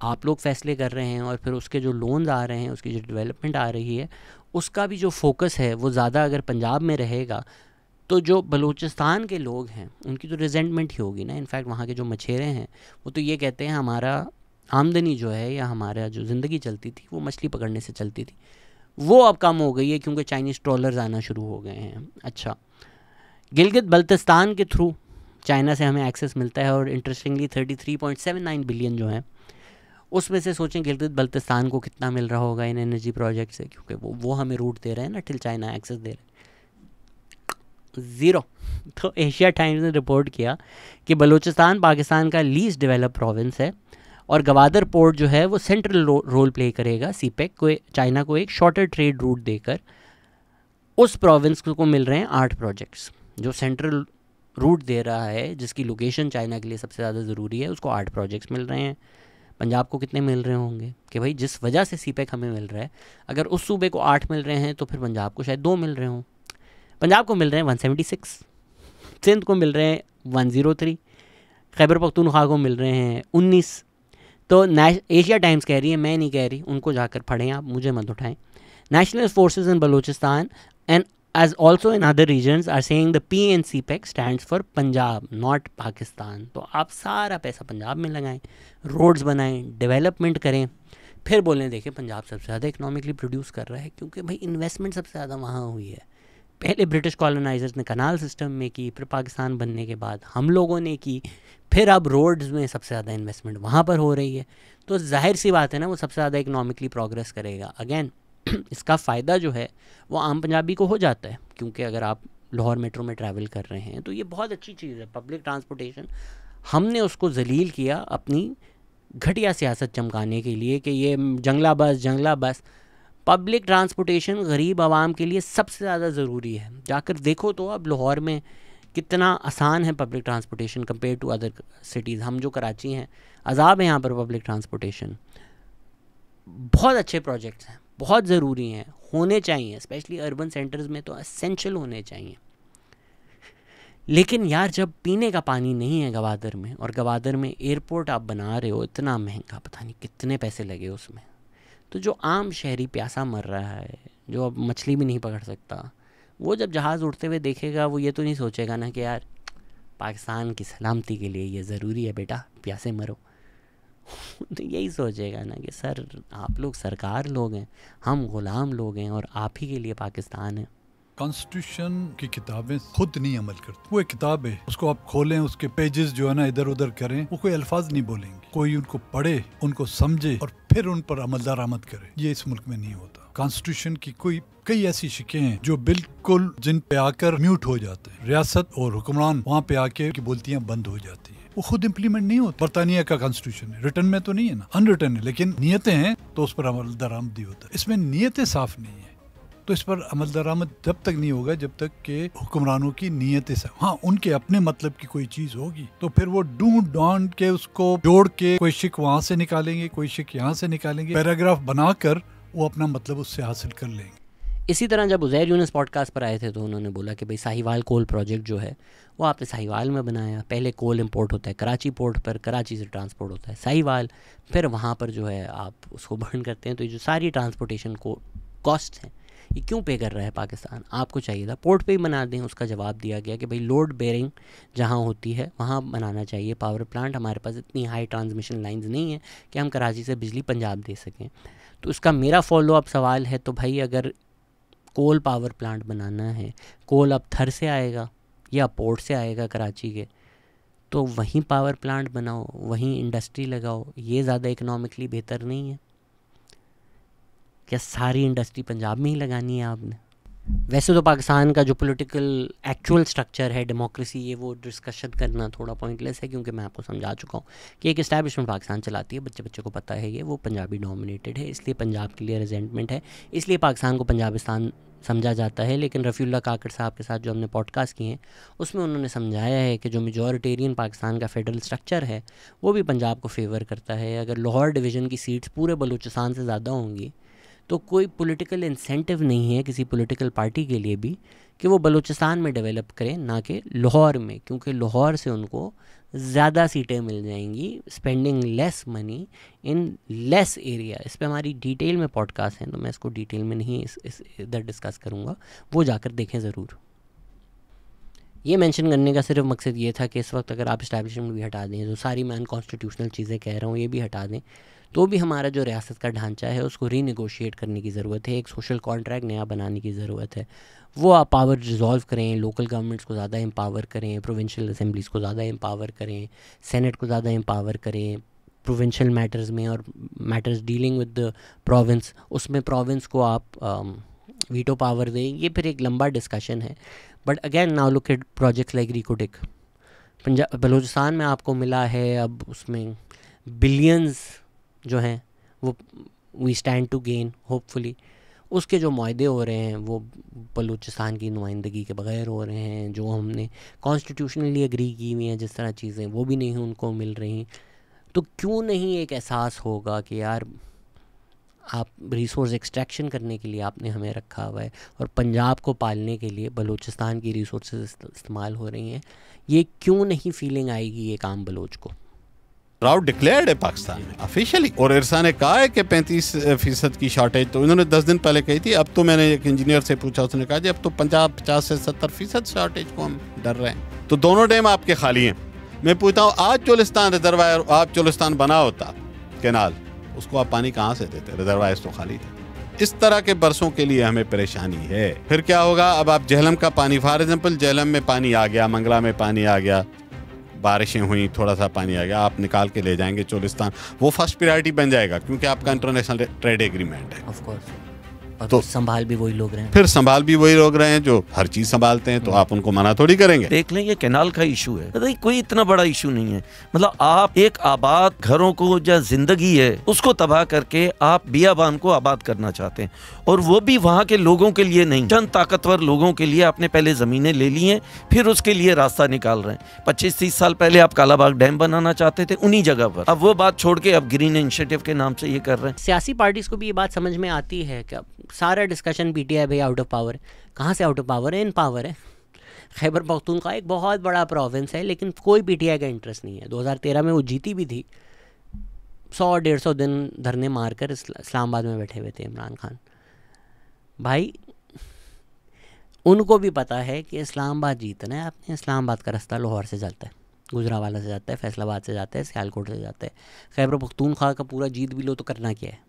आप लोग फैसले कर रहे हैं, और फिर उसके जो लोन्स आ रहे हैं, उसकी जो डेवलपमेंट आ रही है, उसका भी जो फोकस है वो ज़्यादा अगर पंजाब में रहेगा तो जो बलूचिस्तान के लोग हैं उनकी तो रिजेंटमेंट ही होगी ना। इनफैक्ट वहाँ के जो मछेरे हैं वो तो ये कहते हैं हमारा आमदनी जो है या हमारा जो ज़िंदगी चलती थी वो मछली पकड़ने से चलती थी, वो अब कम हो गई है क्योंकि चाइनीज़ ट्रॉलर्स आना शुरू हो गए हैं। अच्छा, गिलगित बल्तिस्तान के थ्रू चाइना से हमें एक्सेस मिलता है, और इंटरेस्टिंगली 33.79 बिलियन जो है उसमें से सोचें गिलगित बल्तिस्तान को कितना मिल रहा होगा इन एनर्जी प्रोजेक्ट से, क्योंकि वो हमें रूट दे रहे हैं ना, टिल चाइना एक्सेस दे रहे हैं, 0। तो एशिया टाइम्स ने रिपोर्ट किया कि बलूचिस्तान पाकिस्तान का लीस्ट डेवलप प्रोविंस है, और गवादर पोर्ट जो है वो सेंट्रल रोल प्ले करेगा सीपेक को, चाइना को एक शॉर्टर ट्रेड रूट देकर। उस प्रोविंस को मिल रहे हैं 8 प्रोजेक्ट्स, जो सेंट्रल रूट दे रहा है जिसकी लोकेशन चाइना के लिए सबसे ज़्यादा ज़रूरी है, उसको 8 प्रोजेक्ट्स मिल रहे हैं। पंजाब को कितने मिल रहे होंगे कि भाई जिस वजह से सीपेक हमें मिल रहा है, अगर उस सूबे को 8 मिल रहे हैं तो फिर पंजाब को शायद 2 मिल रहे हों। पंजाब को मिल रहे हैं 176, सिंध को मिल रहे हैं 103, खैबर पख्तूनख्वा को मिल रहे हैं 19। तो एशिया टाइम्स कह रही है, मैं नहीं कह रही, उनको जाकर पढ़ें आप, मुझे मत उठाएं। National forces in Balochistan and as also in other regions are saying the P in CPEC stands for Punjab not Pakistan. तो आप सारा पैसा पंजाब में लगाएं, रोड्स बनाएं, डेवलपमेंट करें, फिर बोलें देखें पंजाब सबसे ज़्यादा इकोनॉमिकली प्रोड्यूस कर रहा है, क्योंकि भाई इन्वेस्टमेंट सबसे ज़्यादा वहाँ हुई है। पहले ब्रिटिश कॉलोनाइजर्स ने कनाल सिस्टम में की, फिर पाकिस्तान बनने के बाद हम लोगों ने की, फिर अब रोड्स में सबसे ज़्यादा इन्वेस्टमेंट वहाँ पर हो रही है। तो जाहिर सी बात है ना, वो सबसे ज़्यादा इकोनॉमिकली प्रोग्रेस करेगा। अगेन इसका फ़ायदा जो है वो आम पंजाबी को हो जाता है, क्योंकि अगर आप लाहौर मेट्रो में ट्रैवल कर रहे हैं तो ये बहुत अच्छी चीज़ है। पब्लिक ट्रांसपोर्टेशन हमने उसको जलील किया अपनी घटिया सियासत चमकाने के लिए कि ये जंगला बस। पब्लिक ट्रांसपोर्टेशन गरीब आवाम के लिए सबसे ज़्यादा ज़रूरी है। जाकर देखो तो अब लाहौर में कितना आसान है public transportation compare to other cities. हम जो कराची हैं, अजाब है यहाँ पर पब्लिक ट्रांसपोर्टेशन। बहुत अच्छे प्रोजेक्ट्स हैं, बहुत ज़रूरी हैं, होने चाहिए, स्पेशली अर्बन सेंटर्स में तो एसेंशियल होने चाहिए। लेकिन यार जब पीने का पानी नहीं है गवादर में, और गवादर में एयरपोर्ट आप बना रहे हो इतना महंगा, पता नहीं कितने पैसे लगे उसमें, तो जो आम शहरी प्यासा मर रहा है, जो अब मछली भी नहीं पकड़ सकता, वो जब जहाज़ उड़ते हुए देखेगा वो ये तो नहीं सोचेगा ना कि यार पाकिस्तान की सलामती के लिए ये ज़रूरी है बेटा प्यासे मरो। तो यही सोचेगा ना कि सर आप लोग सरकार लोग हैं, हम गुलाम लोग हैं, और आप ही के लिए पाकिस्तान है। कॉन्स्टिट्यूशन की किताबें खुद नहीं अमल करती। वो एक किताब है, उसको आप खोलें, उसके पेजेस जो है ना इधर उधर करें, वो कोई अल्फाज नहीं बोलेंगे। कोई उनको पढ़े, उनको समझे और फिर उन पर अमल दरामद करे। ये इस मुल्क में नहीं होता। कॉन्स्टिट्यूशन की कई ऐसी शिकें हैं जो बिल्कुल जिन पे आकर म्यूट हो जाते हैं। रियासत और हुक्मरान वहाँ पे आके की बोलतियाँ बंद हो जाती है, वो खुद इम्प्लीमेंट नहीं होता। बरतानिया का कॉन्स्टिट्यूशन है, रिटर्न में तो नहीं है ना, अनरिटर्न है, लेकिन नियतें हैं तो उस पर अमल दरामदी होता है। इसमें नियतें साफ नहीं है तो इस पर अमल दरामद जब तक नहीं होगा जब तक के हुक्मरानों की नियतें साफ, हाँ उनके अपने मतलब की कोई चीज होगी तो फिर वो ढूंढ ढांड के उसको जोड़ के कोई शिक वहां से निकालेंगे, कोई शिक यहाँ से निकालेंगे, पैराग्राफ बनाकर वो अपना मतलब उससे हासिल कर लेंगे। इसी तरह जब उज़ैर यूनुस पॉडकास्ट पर आए थे तो उन्होंने बोला कि भाई साहिवाल कोल प्रोजेक्ट जो है वो आपने साहिवाल में बनाया। पहले कोल इंपोर्ट होता है कराची पोर्ट पर, कराची से ट्रांसपोर्ट होता है साहिवाल, फिर वहाँ पर जो है आप उसको बर्न करते हैं। तो ये जो सारी ट्रांसपोर्टेशन को कॉस्ट हैं ये क्यों पे कर रहा है पाकिस्तान? आपको चाहिए था पोर्ट पे ही बना दें। उसका जवाब दिया गया कि भाई लोड बेयरिंग जहाँ होती है वहाँ बनाना चाहिए पावर प्लांट। हमारे पास इतनी हाई ट्रांसमिशन लाइंस नहीं है कि हम कराची से बिजली पंजाब दे सकें। तो उसका मेरा फॉलो अप सवाल है, तो भाई अगर कोल पावर प्लांट बनाना है, कोल अब थर से आएगा या पोर्ट से आएगा कराची के, तो वहीं पावर प्लांट बनाओ, वहीं इंडस्ट्री लगाओ। ये ज़्यादा इकोनॉमिकली बेहतर नहीं है क्या? सारी इंडस्ट्री पंजाब में ही लगानी है आपने? वैसे तो पाकिस्तान का जो पॉलिटिकल एक्चुअल स्ट्रक्चर है, डेमोक्रेसी, ये वो डिस्कशन करना थोड़ा पॉइंटलेस है, क्योंकि मैं आपको समझा चुका हूँ कि एक इस्टेब्लिशमेंट पाकिस्तान चलाती है, बच्चे बच्चे को पता है ये वो पंजाबी डोमिनेटेड है, इसलिए पंजाब के लिए रिजेंटमेंट है, इसलिए पाकिस्तान को पंजाबिस्तान समझा जाता है। लेकिन रफ़ीउल्लाह काकड़ साहब के साथ जो हमने पॉडकास्ट किए हैं उसमें उन्होंने समझाया है कि जो मेजॉरिटेरियन पाकिस्तान का फेडरल स्ट्रक्चर है वो भी पंजाब को फेवर करता है। अगर लाहौर डिवीज़न की सीट्स पूरे बलूचिस्तान से ज़्यादा होंगी तो कोई पॉलिटिकल इंसेंटिव नहीं है किसी पॉलिटिकल पार्टी के लिए भी कि वो बलूचिस्तान में डेवलप करें, ना कि लाहौर में, क्योंकि लाहौर से उनको ज़्यादा सीटें मिल जाएंगी, spending less money in less area. इस पे हमारी डिटेल में पॉडकास्ट हैं तो मैं इसको डिटेल में नहीं इस इधर डिस्कस करूँगा, वो जाकर देखें ज़रूर। ये मेंशन करने का सिर्फ मकसद ये था कि इस वक्त अगर आप इस्टेब्लिशमेंट भी हटा दें, जो सारी मैं अनकॉन्स्टिट्यूशनल चीज़ें कह रहा हूँ ये भी हटा दें, तो भी हमारा जो रियासत का ढांचा है उसको रीनेगोशिएट करने की ज़रूरत है, एक सोशल कॉन्ट्रैक्ट नया बनाने की ज़रूरत है। वो आप पावर रिजॉल्व करें, लोकल गवर्नमेंट्स को ज़्यादा एम्पावर करें, प्रोविंशियल असेंबलीज़ को ज़्यादा एम्पावर करें, सेनेट को ज़्यादा एम्पावर करें प्रोविंशियल मैटर्स में, और matters dealing with the province उसमें प्रोविंस को आप वीटो पावर दें। ये फिर एक लंबा डिस्कशन है। But again now look at projects like Reko Diq. Punjab Balochistan में आपको मिला है, अब उसमें बिलियंस जो हैं वो we stand to gain hopefully. उसके जो मुआहदे हो रहे हैं वो बलूचिस्तान की नुमाइंदगी के बगैर हो रहे हैं, जो हमने कॉन्स्टिट्यूशनली एग्री की हुई हैं जिस तरह चीज़ें वो भी नहीं उनको मिल रही। तो क्यों नहीं एक एहसास होगा कि यार आप रिसोर्स एक्सट्रैक्शन करने के लिए आपने हमें रखा हुआ है और पंजाब को पालने के लिए बलूचिस्तान की रिसोर्सेज इस्तेमाल हो रही हैं। ये क्यों नहीं फीलिंग आएगी एक आम बलोच को? ड्राउट डिक्लेयर्ड है पाकिस्तान में ऑफिशियली, और इरसा ने कहा है कि 35% की शॉर्टेज तो इन्होंने 10 दिन पहले कही थी। अब तो मैंने एक इंजीनियर से पूछा, उसने कहा जी अब तो 50 से 70% शॉर्टेज को हम डर रहे हैं। तो दोनों डैम आपके खाली हैं। मैं पूछता हूँ आज चोलिस्तान रिजर्वायर, आप चोलिस्तान बना होता कैनाल, उसको आप पानी कहाँ से देते? रिजर्वायर तो खाली थे। इस तरह के बरसों के लिए हमें परेशानी है। फिर क्या होगा? अब आप झेलम का पानी, फॉर एग्जाम्पल झेलम में पानी आ गया, मंगला में पानी आ गया, बारिशें हुई, थोड़ा सा पानी आ गया, आप निकाल के ले जाएंगे चोलिस्तान, वो फर्स्ट प्रायोरिटी बन जाएगा क्योंकि आपका इंटरनेशनल ट्रेड एग्रीमेंट है। Of course. और तो संभाल भी वही लोग रहे हैं, फिर संभाल भी वही लोग रहे हैं जो हर चीज संभालते हैं, तो आप उनको मना थोड़ी करेंगे। देख लें ये कैनाल का इशू है, मतलब कोई इतना बड़ा इशू नहीं है। मतलब आप एक आबाद घरों को जो जिंदगी है उसको तबाह करके आप बियाबान को आबाद करना चाहते हैं, और वो भी वहाँ के लोगों के लिए नहीं, चंद ताकतवर लोगों के लिए आपने पहले जमीनें ले ली हैं, फिर उसके लिए रास्ता निकाल रहे हैं। 25-30 साल पहले आप कालाबाग डैम बनाना चाहते थे उन्हीं जगह पर, अब वो बात छोड़ के अब ग्रीन इनिशिएटिव के नाम से ये कर रहे हैं। सियासी पार्टीज को भी ये बात समझ में आती है कि सारा डिस्कशन पीटीआई भाई आउट ऑफ पावर है। कहाँ से आउट ऑफ पावर है? इन पावर है। खैबर पख्तूनख्वा एक बहुत बड़ा प्रोविंस है, लेकिन कोई पीटीआई का इंटरेस्ट नहीं है। 2013 में वो जीती भी थी, 100-150 दिन धरने मारकर इस्लामाबाद में बैठे हुए थे इमरान खान भाई। उनको भी पता है कि इस्लामाबाद जीतना है, अपने इस्लामाबाद का रास्ता लाहौर से जाता है, गुजरावाला से जाता है, फैसलाबाद से जाता है, सियालकोट से जाता है। खैबर पख्तूनख्वा का पूरा जीत भी लो तो करना क्या है?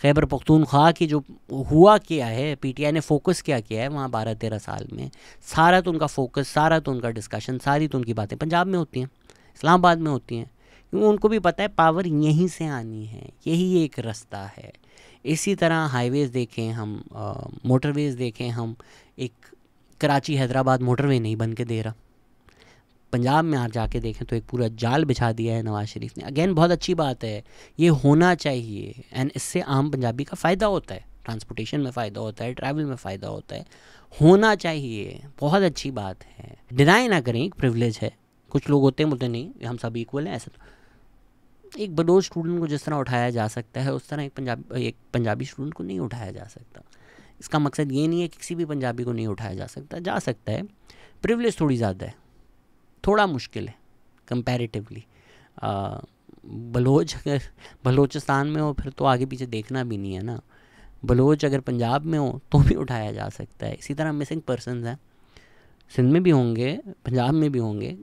खैबर पख्तूनख्वा की जो हुआ क्या है, पीटीआई ने फोकस क्या किया है वहाँ 12-13 साल में, सारा तो उनका फोकस, सारा तो उनका डिस्कशन, सारी तो उनकी बातें पंजाब में होती हैं, इस्लामाबाद में होती हैं, क्योंकि उनको भी पता है पावर यहीं से आनी है, यही एक रास्ता है। इसी तरह हाईवेज़ देखें हम, मोटरवेज़ देखें हम, एक कराची हैदराबाद मोटरवे नहीं बन के दे रहा। पंजाब में आप जाके देखें तो एक पूरा जाल बिछा दिया है नवाज शरीफ ने। अगेन बहुत अच्छी बात है, ये होना चाहिए, एंड इससे आम पंजाबी का फ़ायदा होता है, ट्रांसपोर्टेशन में फ़ायदा होता है, ट्रैवल में फ़ायदा होता है, होना चाहिए, बहुत अच्छी बात है। डिनाई ना करें, एक प्रिविलेज है। कुछ लोग होते हैं बोलते नहीं हम सब इक्वल हैं, ऐसा एक बलोच स्टूडेंट को जिस तरह उठाया जा सकता है उस तरह एक पंजाबी स्टूडेंट को नहीं उठाया जा सकता। इसका मकसद ये नहीं है कि किसी भी पंजाबी को नहीं उठाया जा सकता है। प्रिविलेज थोड़ी ज़्यादा है, थोड़ा मुश्किल है कंपैरेटिवली। बलोच अगर बलोचिस्तान में हो फिर तो आगे पीछे देखना भी नहीं है ना। बलोच अगर पंजाब में हो तो भी उठाया जा सकता है। इसी तरह मिसिंग पर्सनस हैं, सिंध में भी होंगे, पंजाब में भी होंगे,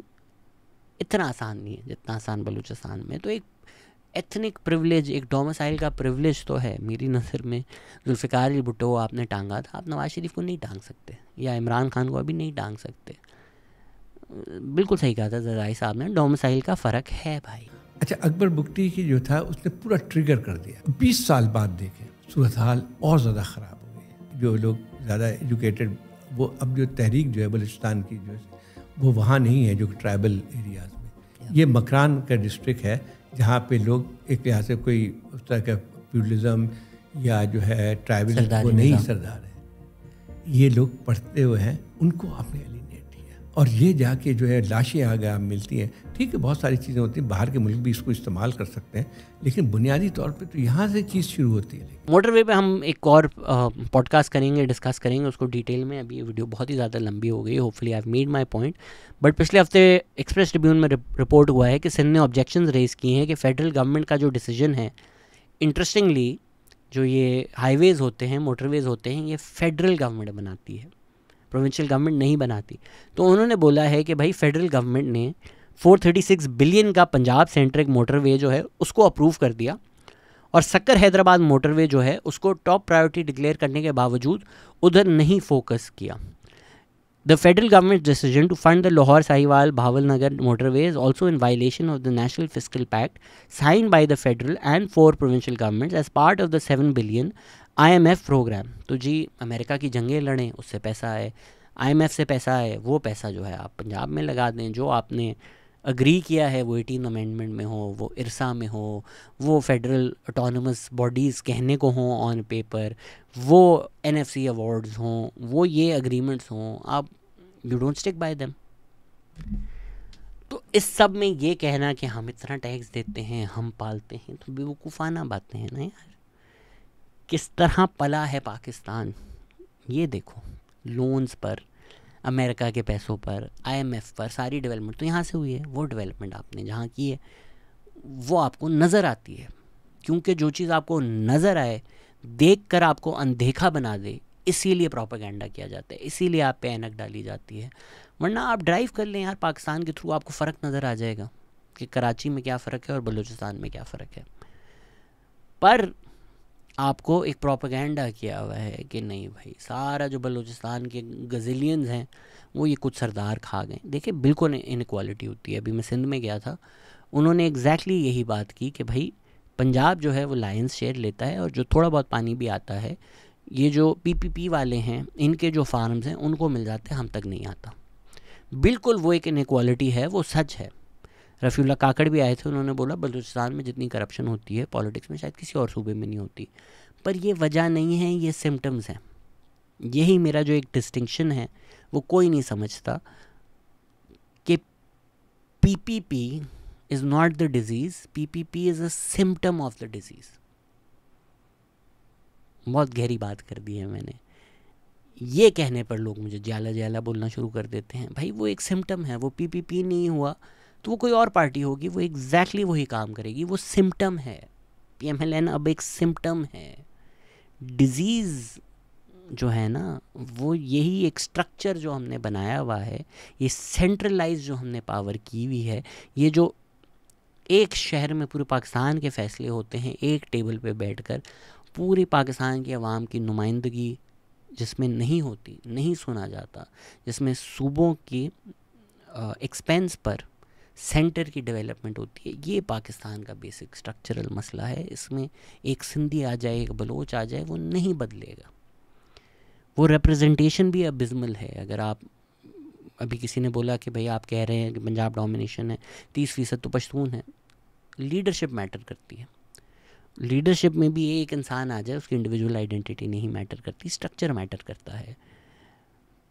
इतना आसान नहीं है जितना आसान बलूचिस्तान में। तो एक एथनिक प्रिविलेज, एक डोमिसाइल का प्रिविलेज तो है। मेरी नज़र में जुल्फ़िकार अली भुट्टो आपने टांगा था, आप नवाज शरीफ को नहीं टांग सकते, या इमरान खान को अभी नहीं टांग सकते। बिल्कुल सही कहा था ज़राई साहब ने, डोमिसाइल का फ़र्क है भाई। अच्छा, अकबर बुगटी की जो था उसने पूरा ट्रिगर कर दिया। 20 साल बाद देखें सूरत हाल और ज़्यादा ख़राब हो गई। जो लोग ज़्यादा एजुकेटेड, वो अब जो तहरीक जो है बलूचिस्तान की जो वो वहाँ नहीं है, जो ट्राइबल एरियाज़ में। ये मकरान का डिस्ट्रिक्ट है जहाँ पे लोग एक लिहाज से कोई उस तरह का प्यूरलिज्म या जो है ट्राइबल वो नहीं सरदार है। ये लोग पढ़ते हुए हैं, उनको आपने एलिनेट किया। और ये जाके जो है लाशें आगे मिलती हैं, ठीक है, बहुत सारी चीज़ें होती हैं, बाहर के मुल्क भी इसको इस्तेमाल कर सकते हैं, लेकिन बुनियादी तौर पे तो यहाँ से चीज़ शुरू होती है। मोटरवे पे हम एक और पॉडकास्ट करेंगे, डिस्कस करेंगे उसको डिटेल में। अभी ये वीडियो बहुत ही ज़्यादा लंबी हो गई, hopefully I have made my point. But पिछले हफ्ते एक्सप्रेस ट्रिब्यून में रिपोर्ट हुआ है कि सिंध ने ऑब्जेक्शंस रेज किए हैं कि फेडरल गवर्नमेंट का जो डिसीजन है, इंटरेस्टिंगली जो ये हाईवेज़ होते हैं, मोटरवेज़ होते हैं, ये फेडरल गवर्नमेंट बनाती है, प्रोविंशियल गवर्नमेंट नहीं बनाती। तो उन्होंने बोला है कि भाई फेडरल गवर्नमेंट ने 436 बिलियन का पंजाब सेंट्रिक मोटरवे जो है उसको अप्रूव कर दिया, और सक्कर हैदराबाद मोटरवे जो है उसको टॉप प्रायोरिटी डिक्लेयर करने के बावजूद उधर नहीं फोकस किया। The federal government decision to fund the Lahore Sahiwal Bahawalnagar motorway is also in violation of the national fiscal pact sign by the federal and 4 provincial governments as part of the 7 billion IMF programme. तो जी America की जंगें लड़ें, उससे पैसा आए, IMF से पैसा आए, वो पैसा जो है आप पंजाब में लगा दें। जो आपने अग्री किया है वो 18 अमेंडमेंट में हो, वो इरसा में हो, वो फेडरल ऑटोनमस बॉडीज़ कहने को हों ऑन पेपर, वो NFC अवार्ड्स हों, वो ये अग्रीमेंट्स हों, आप you don't stick by them. तो इस सब में ये कहना कि हम इतना टैक्स देते हैं, हम पालते हैं, तो बेवकूफ़ाना बातें हैं ना यार। किस तरह पला है पाकिस्तान, ये देखो, लोन्स पर, अमेरिका के पैसों पर, IMF पर, सारी डेवलपमेंट तो यहाँ से हुई है। वो डेवलपमेंट आपने जहाँ की है वो आपको नज़र आती है, क्योंकि जो चीज़ आपको नज़र आए, देख कर आपको अनदेखा बना दे, इसीलिए प्रोपेगेंडा किया जाता है, इसीलिए आप पे ऐनक डाली जाती है। वरना आप ड्राइव कर लें यार पाकिस्तान के थ्रू, आपको फ़र्क नज़र आ जाएगा कि कराची में क्या फ़र्क है और बलूचिस्तान में क्या फ़र्क है। पर आपको एक प्रोपेगेंडा किया हुआ है कि नहीं भाई, सारा जो बलूचिस्तान के गज़िलियंस हैं वो ये कुछ सरदार खा गए। देखिए बिल्कुल इनक्वालिटी होती है। अभी मैं सिंध में गया था, उन्होंने एग्जैक्टली यही बात की कि भाई पंजाब जो है वो लायंस शेयर लेता है, और जो थोड़ा बहुत पानी भी आता है ये जो PPP वाले हैं, इनके जो फार्म्स हैं उनको मिल जाते हैं, हम तक नहीं आता। बिल्कुल वो एक इनक्वालिटी है, वो सच है। रफ़ीउल्लाह काकड़ भी आए थे, उन्होंने बोला बलूचिस्तान में जितनी करप्शन होती है पॉलिटिक्स में शायद किसी और सूबे में नहीं होती। पर ये वजह नहीं है, ये सिम्टम्स हैं। यही मेरा जो एक डिस्टिंक्शन है वो कोई नहीं समझता कि PPP is not the disease, PPP is a symptom of the disease. बहुत गहरी बात कर दी है मैंने। ये कहने पर लोग मुझे ज्याला ज्याला बोलना शुरू कर देते हैं। भाई वो एक सिम्टम है, वो PPP नहीं हुआ तो वो कोई और पार्टी होगी, वो एग्जैक्टली वही काम करेगी, वो सिम्टम है। PMLN अब एक सिम्टम है। डिजीज़ जो है ना वो यही एक स्ट्रक्चर जो हमने बनाया हुआ है, ये सेंट्रलाइज जो हमने पावर की हुई है, ये जो एक शहर में पूरे पाकिस्तान के फैसले होते हैं एक टेबल पे बैठकर, पूरे पाकिस्तान की आवाम की नुमाइंदगी जिसमें नहीं होती, नहीं सुना जाता, जिसमें सूबों की एक्सपेंस पर सेंटर की डेवलपमेंट होती है, ये पाकिस्तान का बेसिक स्ट्रक्चरल मसला है। इसमें एक सिंधी आ जाए, एक बलोच आ जाए, वो नहीं बदलेगा। वो रिप्रेजेंटेशन भी अबिस्मल है। अगर आप अभी किसी ने बोला कि भाई आप कह रहे हैं कि पंजाब डोमिनेशन है, 30% तो पश्तून है। लीडरशिप मैटर करती है। लीडरशिप में भी एक इंसान आ जाए, उसकी इंडिविजुअल आइडेंटिटी नहीं मैटर करती, स्ट्रक्चर मैटर करता है।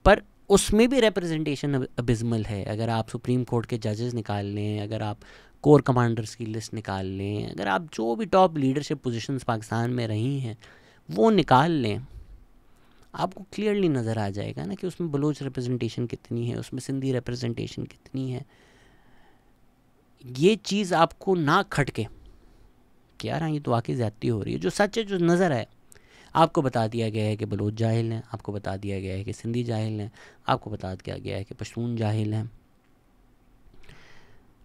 पर उसमें भी रिप्रेजेंटेशन अबिस्मल है। अगर आप सुप्रीम कोर्ट के जजेस निकाल लें, अगर आप कोर कमांडर्स की लिस्ट निकाल लें, अगर आप जो भी टॉप लीडरशिप पोजीशंस पाकिस्तान में रही हैं वो निकाल लें, आपको क्लियरली नज़र आ जाएगा ना कि उसमें बलोच रिप्रेजेंटेशन कितनी है, उसमें सिंधी रिप्रेजेंटेशन कितनी है। ये चीज़ आपको ना खटके कि यार हाँ ये तो वाकई ज़्यादती हो रही है। जो सच है, जो नज़र आए, आपको बता दिया गया है कि बलोच जाहिल हैं, आपको बता दिया गया है कि सिंधी जाहिल हैं, आपको बता दिया गया है कि पश्तून जाहिल हैं।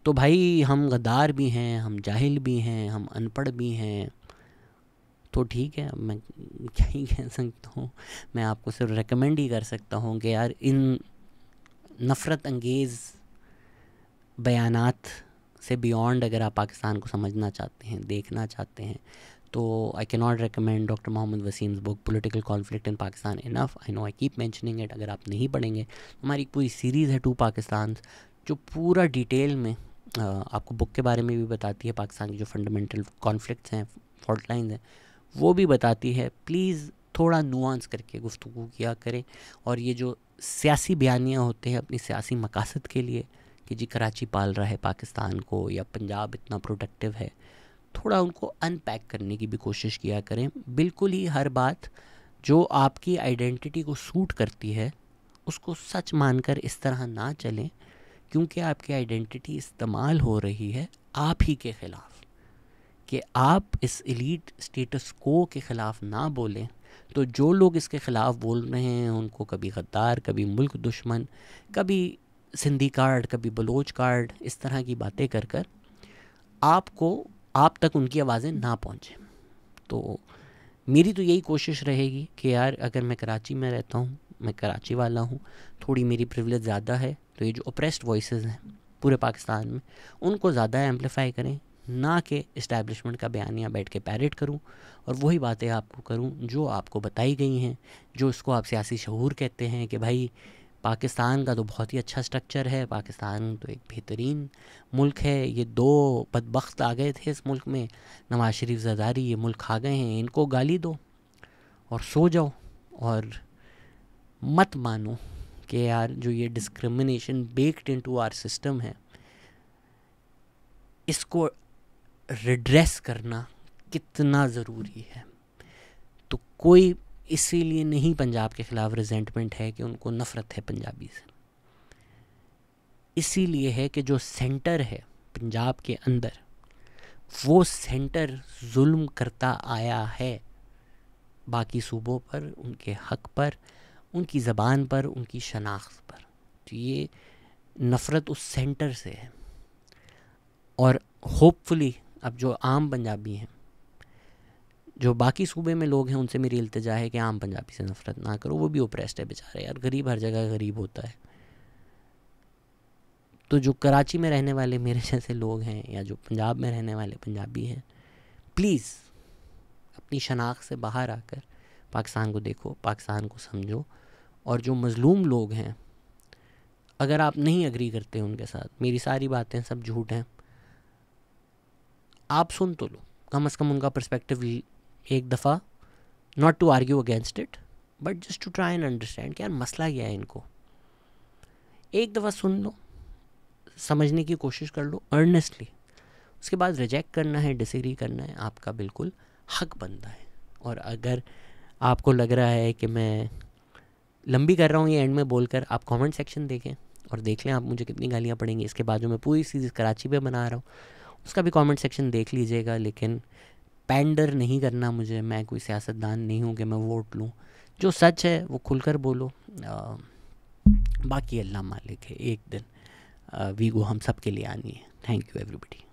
तो भाई हम गद्दार भी हैं, हम जाहिल भी हैं, हम अनपढ़ भी हैं, तो ठीक है, मैं क्या ही कह सकता हूँ। मैं आपको सिर्फ रेकमेंड ही कर सकता हूँ कि यार इन नफ़रत अंगेज़ बयानात से बियॉन्ड अगर आप पाकिस्तान को समझना चाहते हैं, देखना चाहते हैं, तो I can not recommend doctor Mohammad Waseem's book political conflict in Pakistan enough. I know I keep mentioning it. अगर आप नहीं पढ़ेंगे, हमारी पूरी सीरीज़ है 2 पाकिस्तान, जो पूरा डिटेल में आपको बुक के बारे में भी बताती है, पाकिस्तान की जो फंडामेंटल कॉन्फ्लिक्ट्स हैं, फॉल्ट लाइन्स हैं, वो भी बताती है। प्लीज़ थोड़ा नुआंस करके गुफ्तगू किया करें। और ये जो सियासी बयानियाँ होते हैं अपनी सियासी मकासद के लिए कि जी कराची पाल रहा है पाकिस्तान को या पंजाब इतना प्रोडक्टिव है, थोड़ा उनको अनपैक करने की भी कोशिश किया करें। बिल्कुल ही हर बात जो आपकी आइडेंटिटी को सूट करती है उसको सच मानकर इस तरह ना चलें, क्योंकि आपकी आइडेंटिटी इस्तेमाल हो रही है आप ही के ख़िलाफ़। कि आप इस एलीट स्टेटस को के ख़िलाफ़ ना बोलें तो जो लोग इसके ख़िलाफ़ बोल रहे हैं उनको कभी गद्दार, कभी मुल्क दुश्मन, कभी सिंधी कार्ड, कभी बलोच कार्ड, इस तरह की बातें कर कर आप तक उनकी आवाज़ें ना पहुँचें। तो मेरी तो यही कोशिश रहेगी कि यार अगर मैं कराची में रहता हूँ, मैं कराची वाला हूँ, थोड़ी मेरी प्रिविलेज ज़्यादा है, तो ये जो ऑप्रेस्ड वॉइसेस हैं पूरे पाकिस्तान में उनको ज़्यादा एम्पलीफाई करें, ना कि इस्टेब्लिशमेंट का बयानिया बैठ के पैरेट करूं और वही बातें आपको करूं जो आपको बताई गई हैं, जो इसको आप सियासी शऊर कहते हैं कि भाई पाकिस्तान का तो बहुत ही अच्छा स्ट्रक्चर है, पाकिस्तान तो एक बेहतरीन मुल्क है, ये 2 बदबख्त आ गए थे इस मुल्क में, नवाज शरीफ ज़रदारी, ये मुल्क खा गए हैं, इनको गाली दो और सो जाओ। और मत मानो कि यार जो ये discrimination baked into our system है इसको रिड्रेस करना कितना ज़रूरी है। तो कोई इसीलिए नहीं पंजाब के ख़िलाफ़ रिजेंटमेंट है कि उनको नफ़रत है पंजाबी से, इसीलिए है कि जो सेंटर है पंजाब के अंदर वो सेंटर जुल्म करता आया है बाकी सूबों पर, उनके हक़ पर, उनकी ज़बान पर, उनकी शनाख्त पर। तो ये नफ़रत उस सेंटर से है। और होपफुली अब जो आम पंजाबी हैं, जो बाकी सूबे में लोग हैं, उनसे मेरी इल्तिजा है कि आम पंजाबी से नफ़रत ना करो, वो भी ओप्रेस्ड है बेचारे यार, गरीब हर जगह गरीब होता है। तो जो कराची में रहने वाले मेरे जैसे लोग हैं या जो पंजाब में रहने वाले पंजाबी हैं, प्लीज़ अपनी शनाख्त से बाहर आकर पाकिस्तान को देखो, पाकिस्तान को समझो। और जो मज़लूम लोग हैं, अगर आप नहीं एग्री करते उनके साथ, मेरी सारी बातें सब झूठ हैं, आप सुन तो लो, कम से कम उनका पर्सपेक्टिव एक दफ़ा, not to argue against it but just to try and understand कि यार मसला क्या है इनको। एक दफ़ा सुन लो, समझने की कोशिश कर लो अर्नेस्टली, उसके बाद रिजेक्ट करना है, डिसएग्री करना है, आपका बिल्कुल हक बनता है। और अगर आपको लग रहा है कि मैं लंबी कर रहा हूँ ये एंड में बोलकर, आप कमेंट सेक्शन देखें और देख लें आप मुझे कितनी गालियाँ पड़ेंगी। इसके बाद जो मैं पूरी सीरीज़ कराची पे बना रहा हूँ उसका भी कमेंट सेक्शन देख लीजिएगा। लेकिन पैंडर नहीं करना मुझे, मैं कोई सियासतदान नहीं हूँ कि मैं वोट लूँ। जो सच है वो खुलकर बोलो, बाकी अल्लाह मालिक है, एक दिन वीगो हम सब के लिए आनी है। Thank you everybody.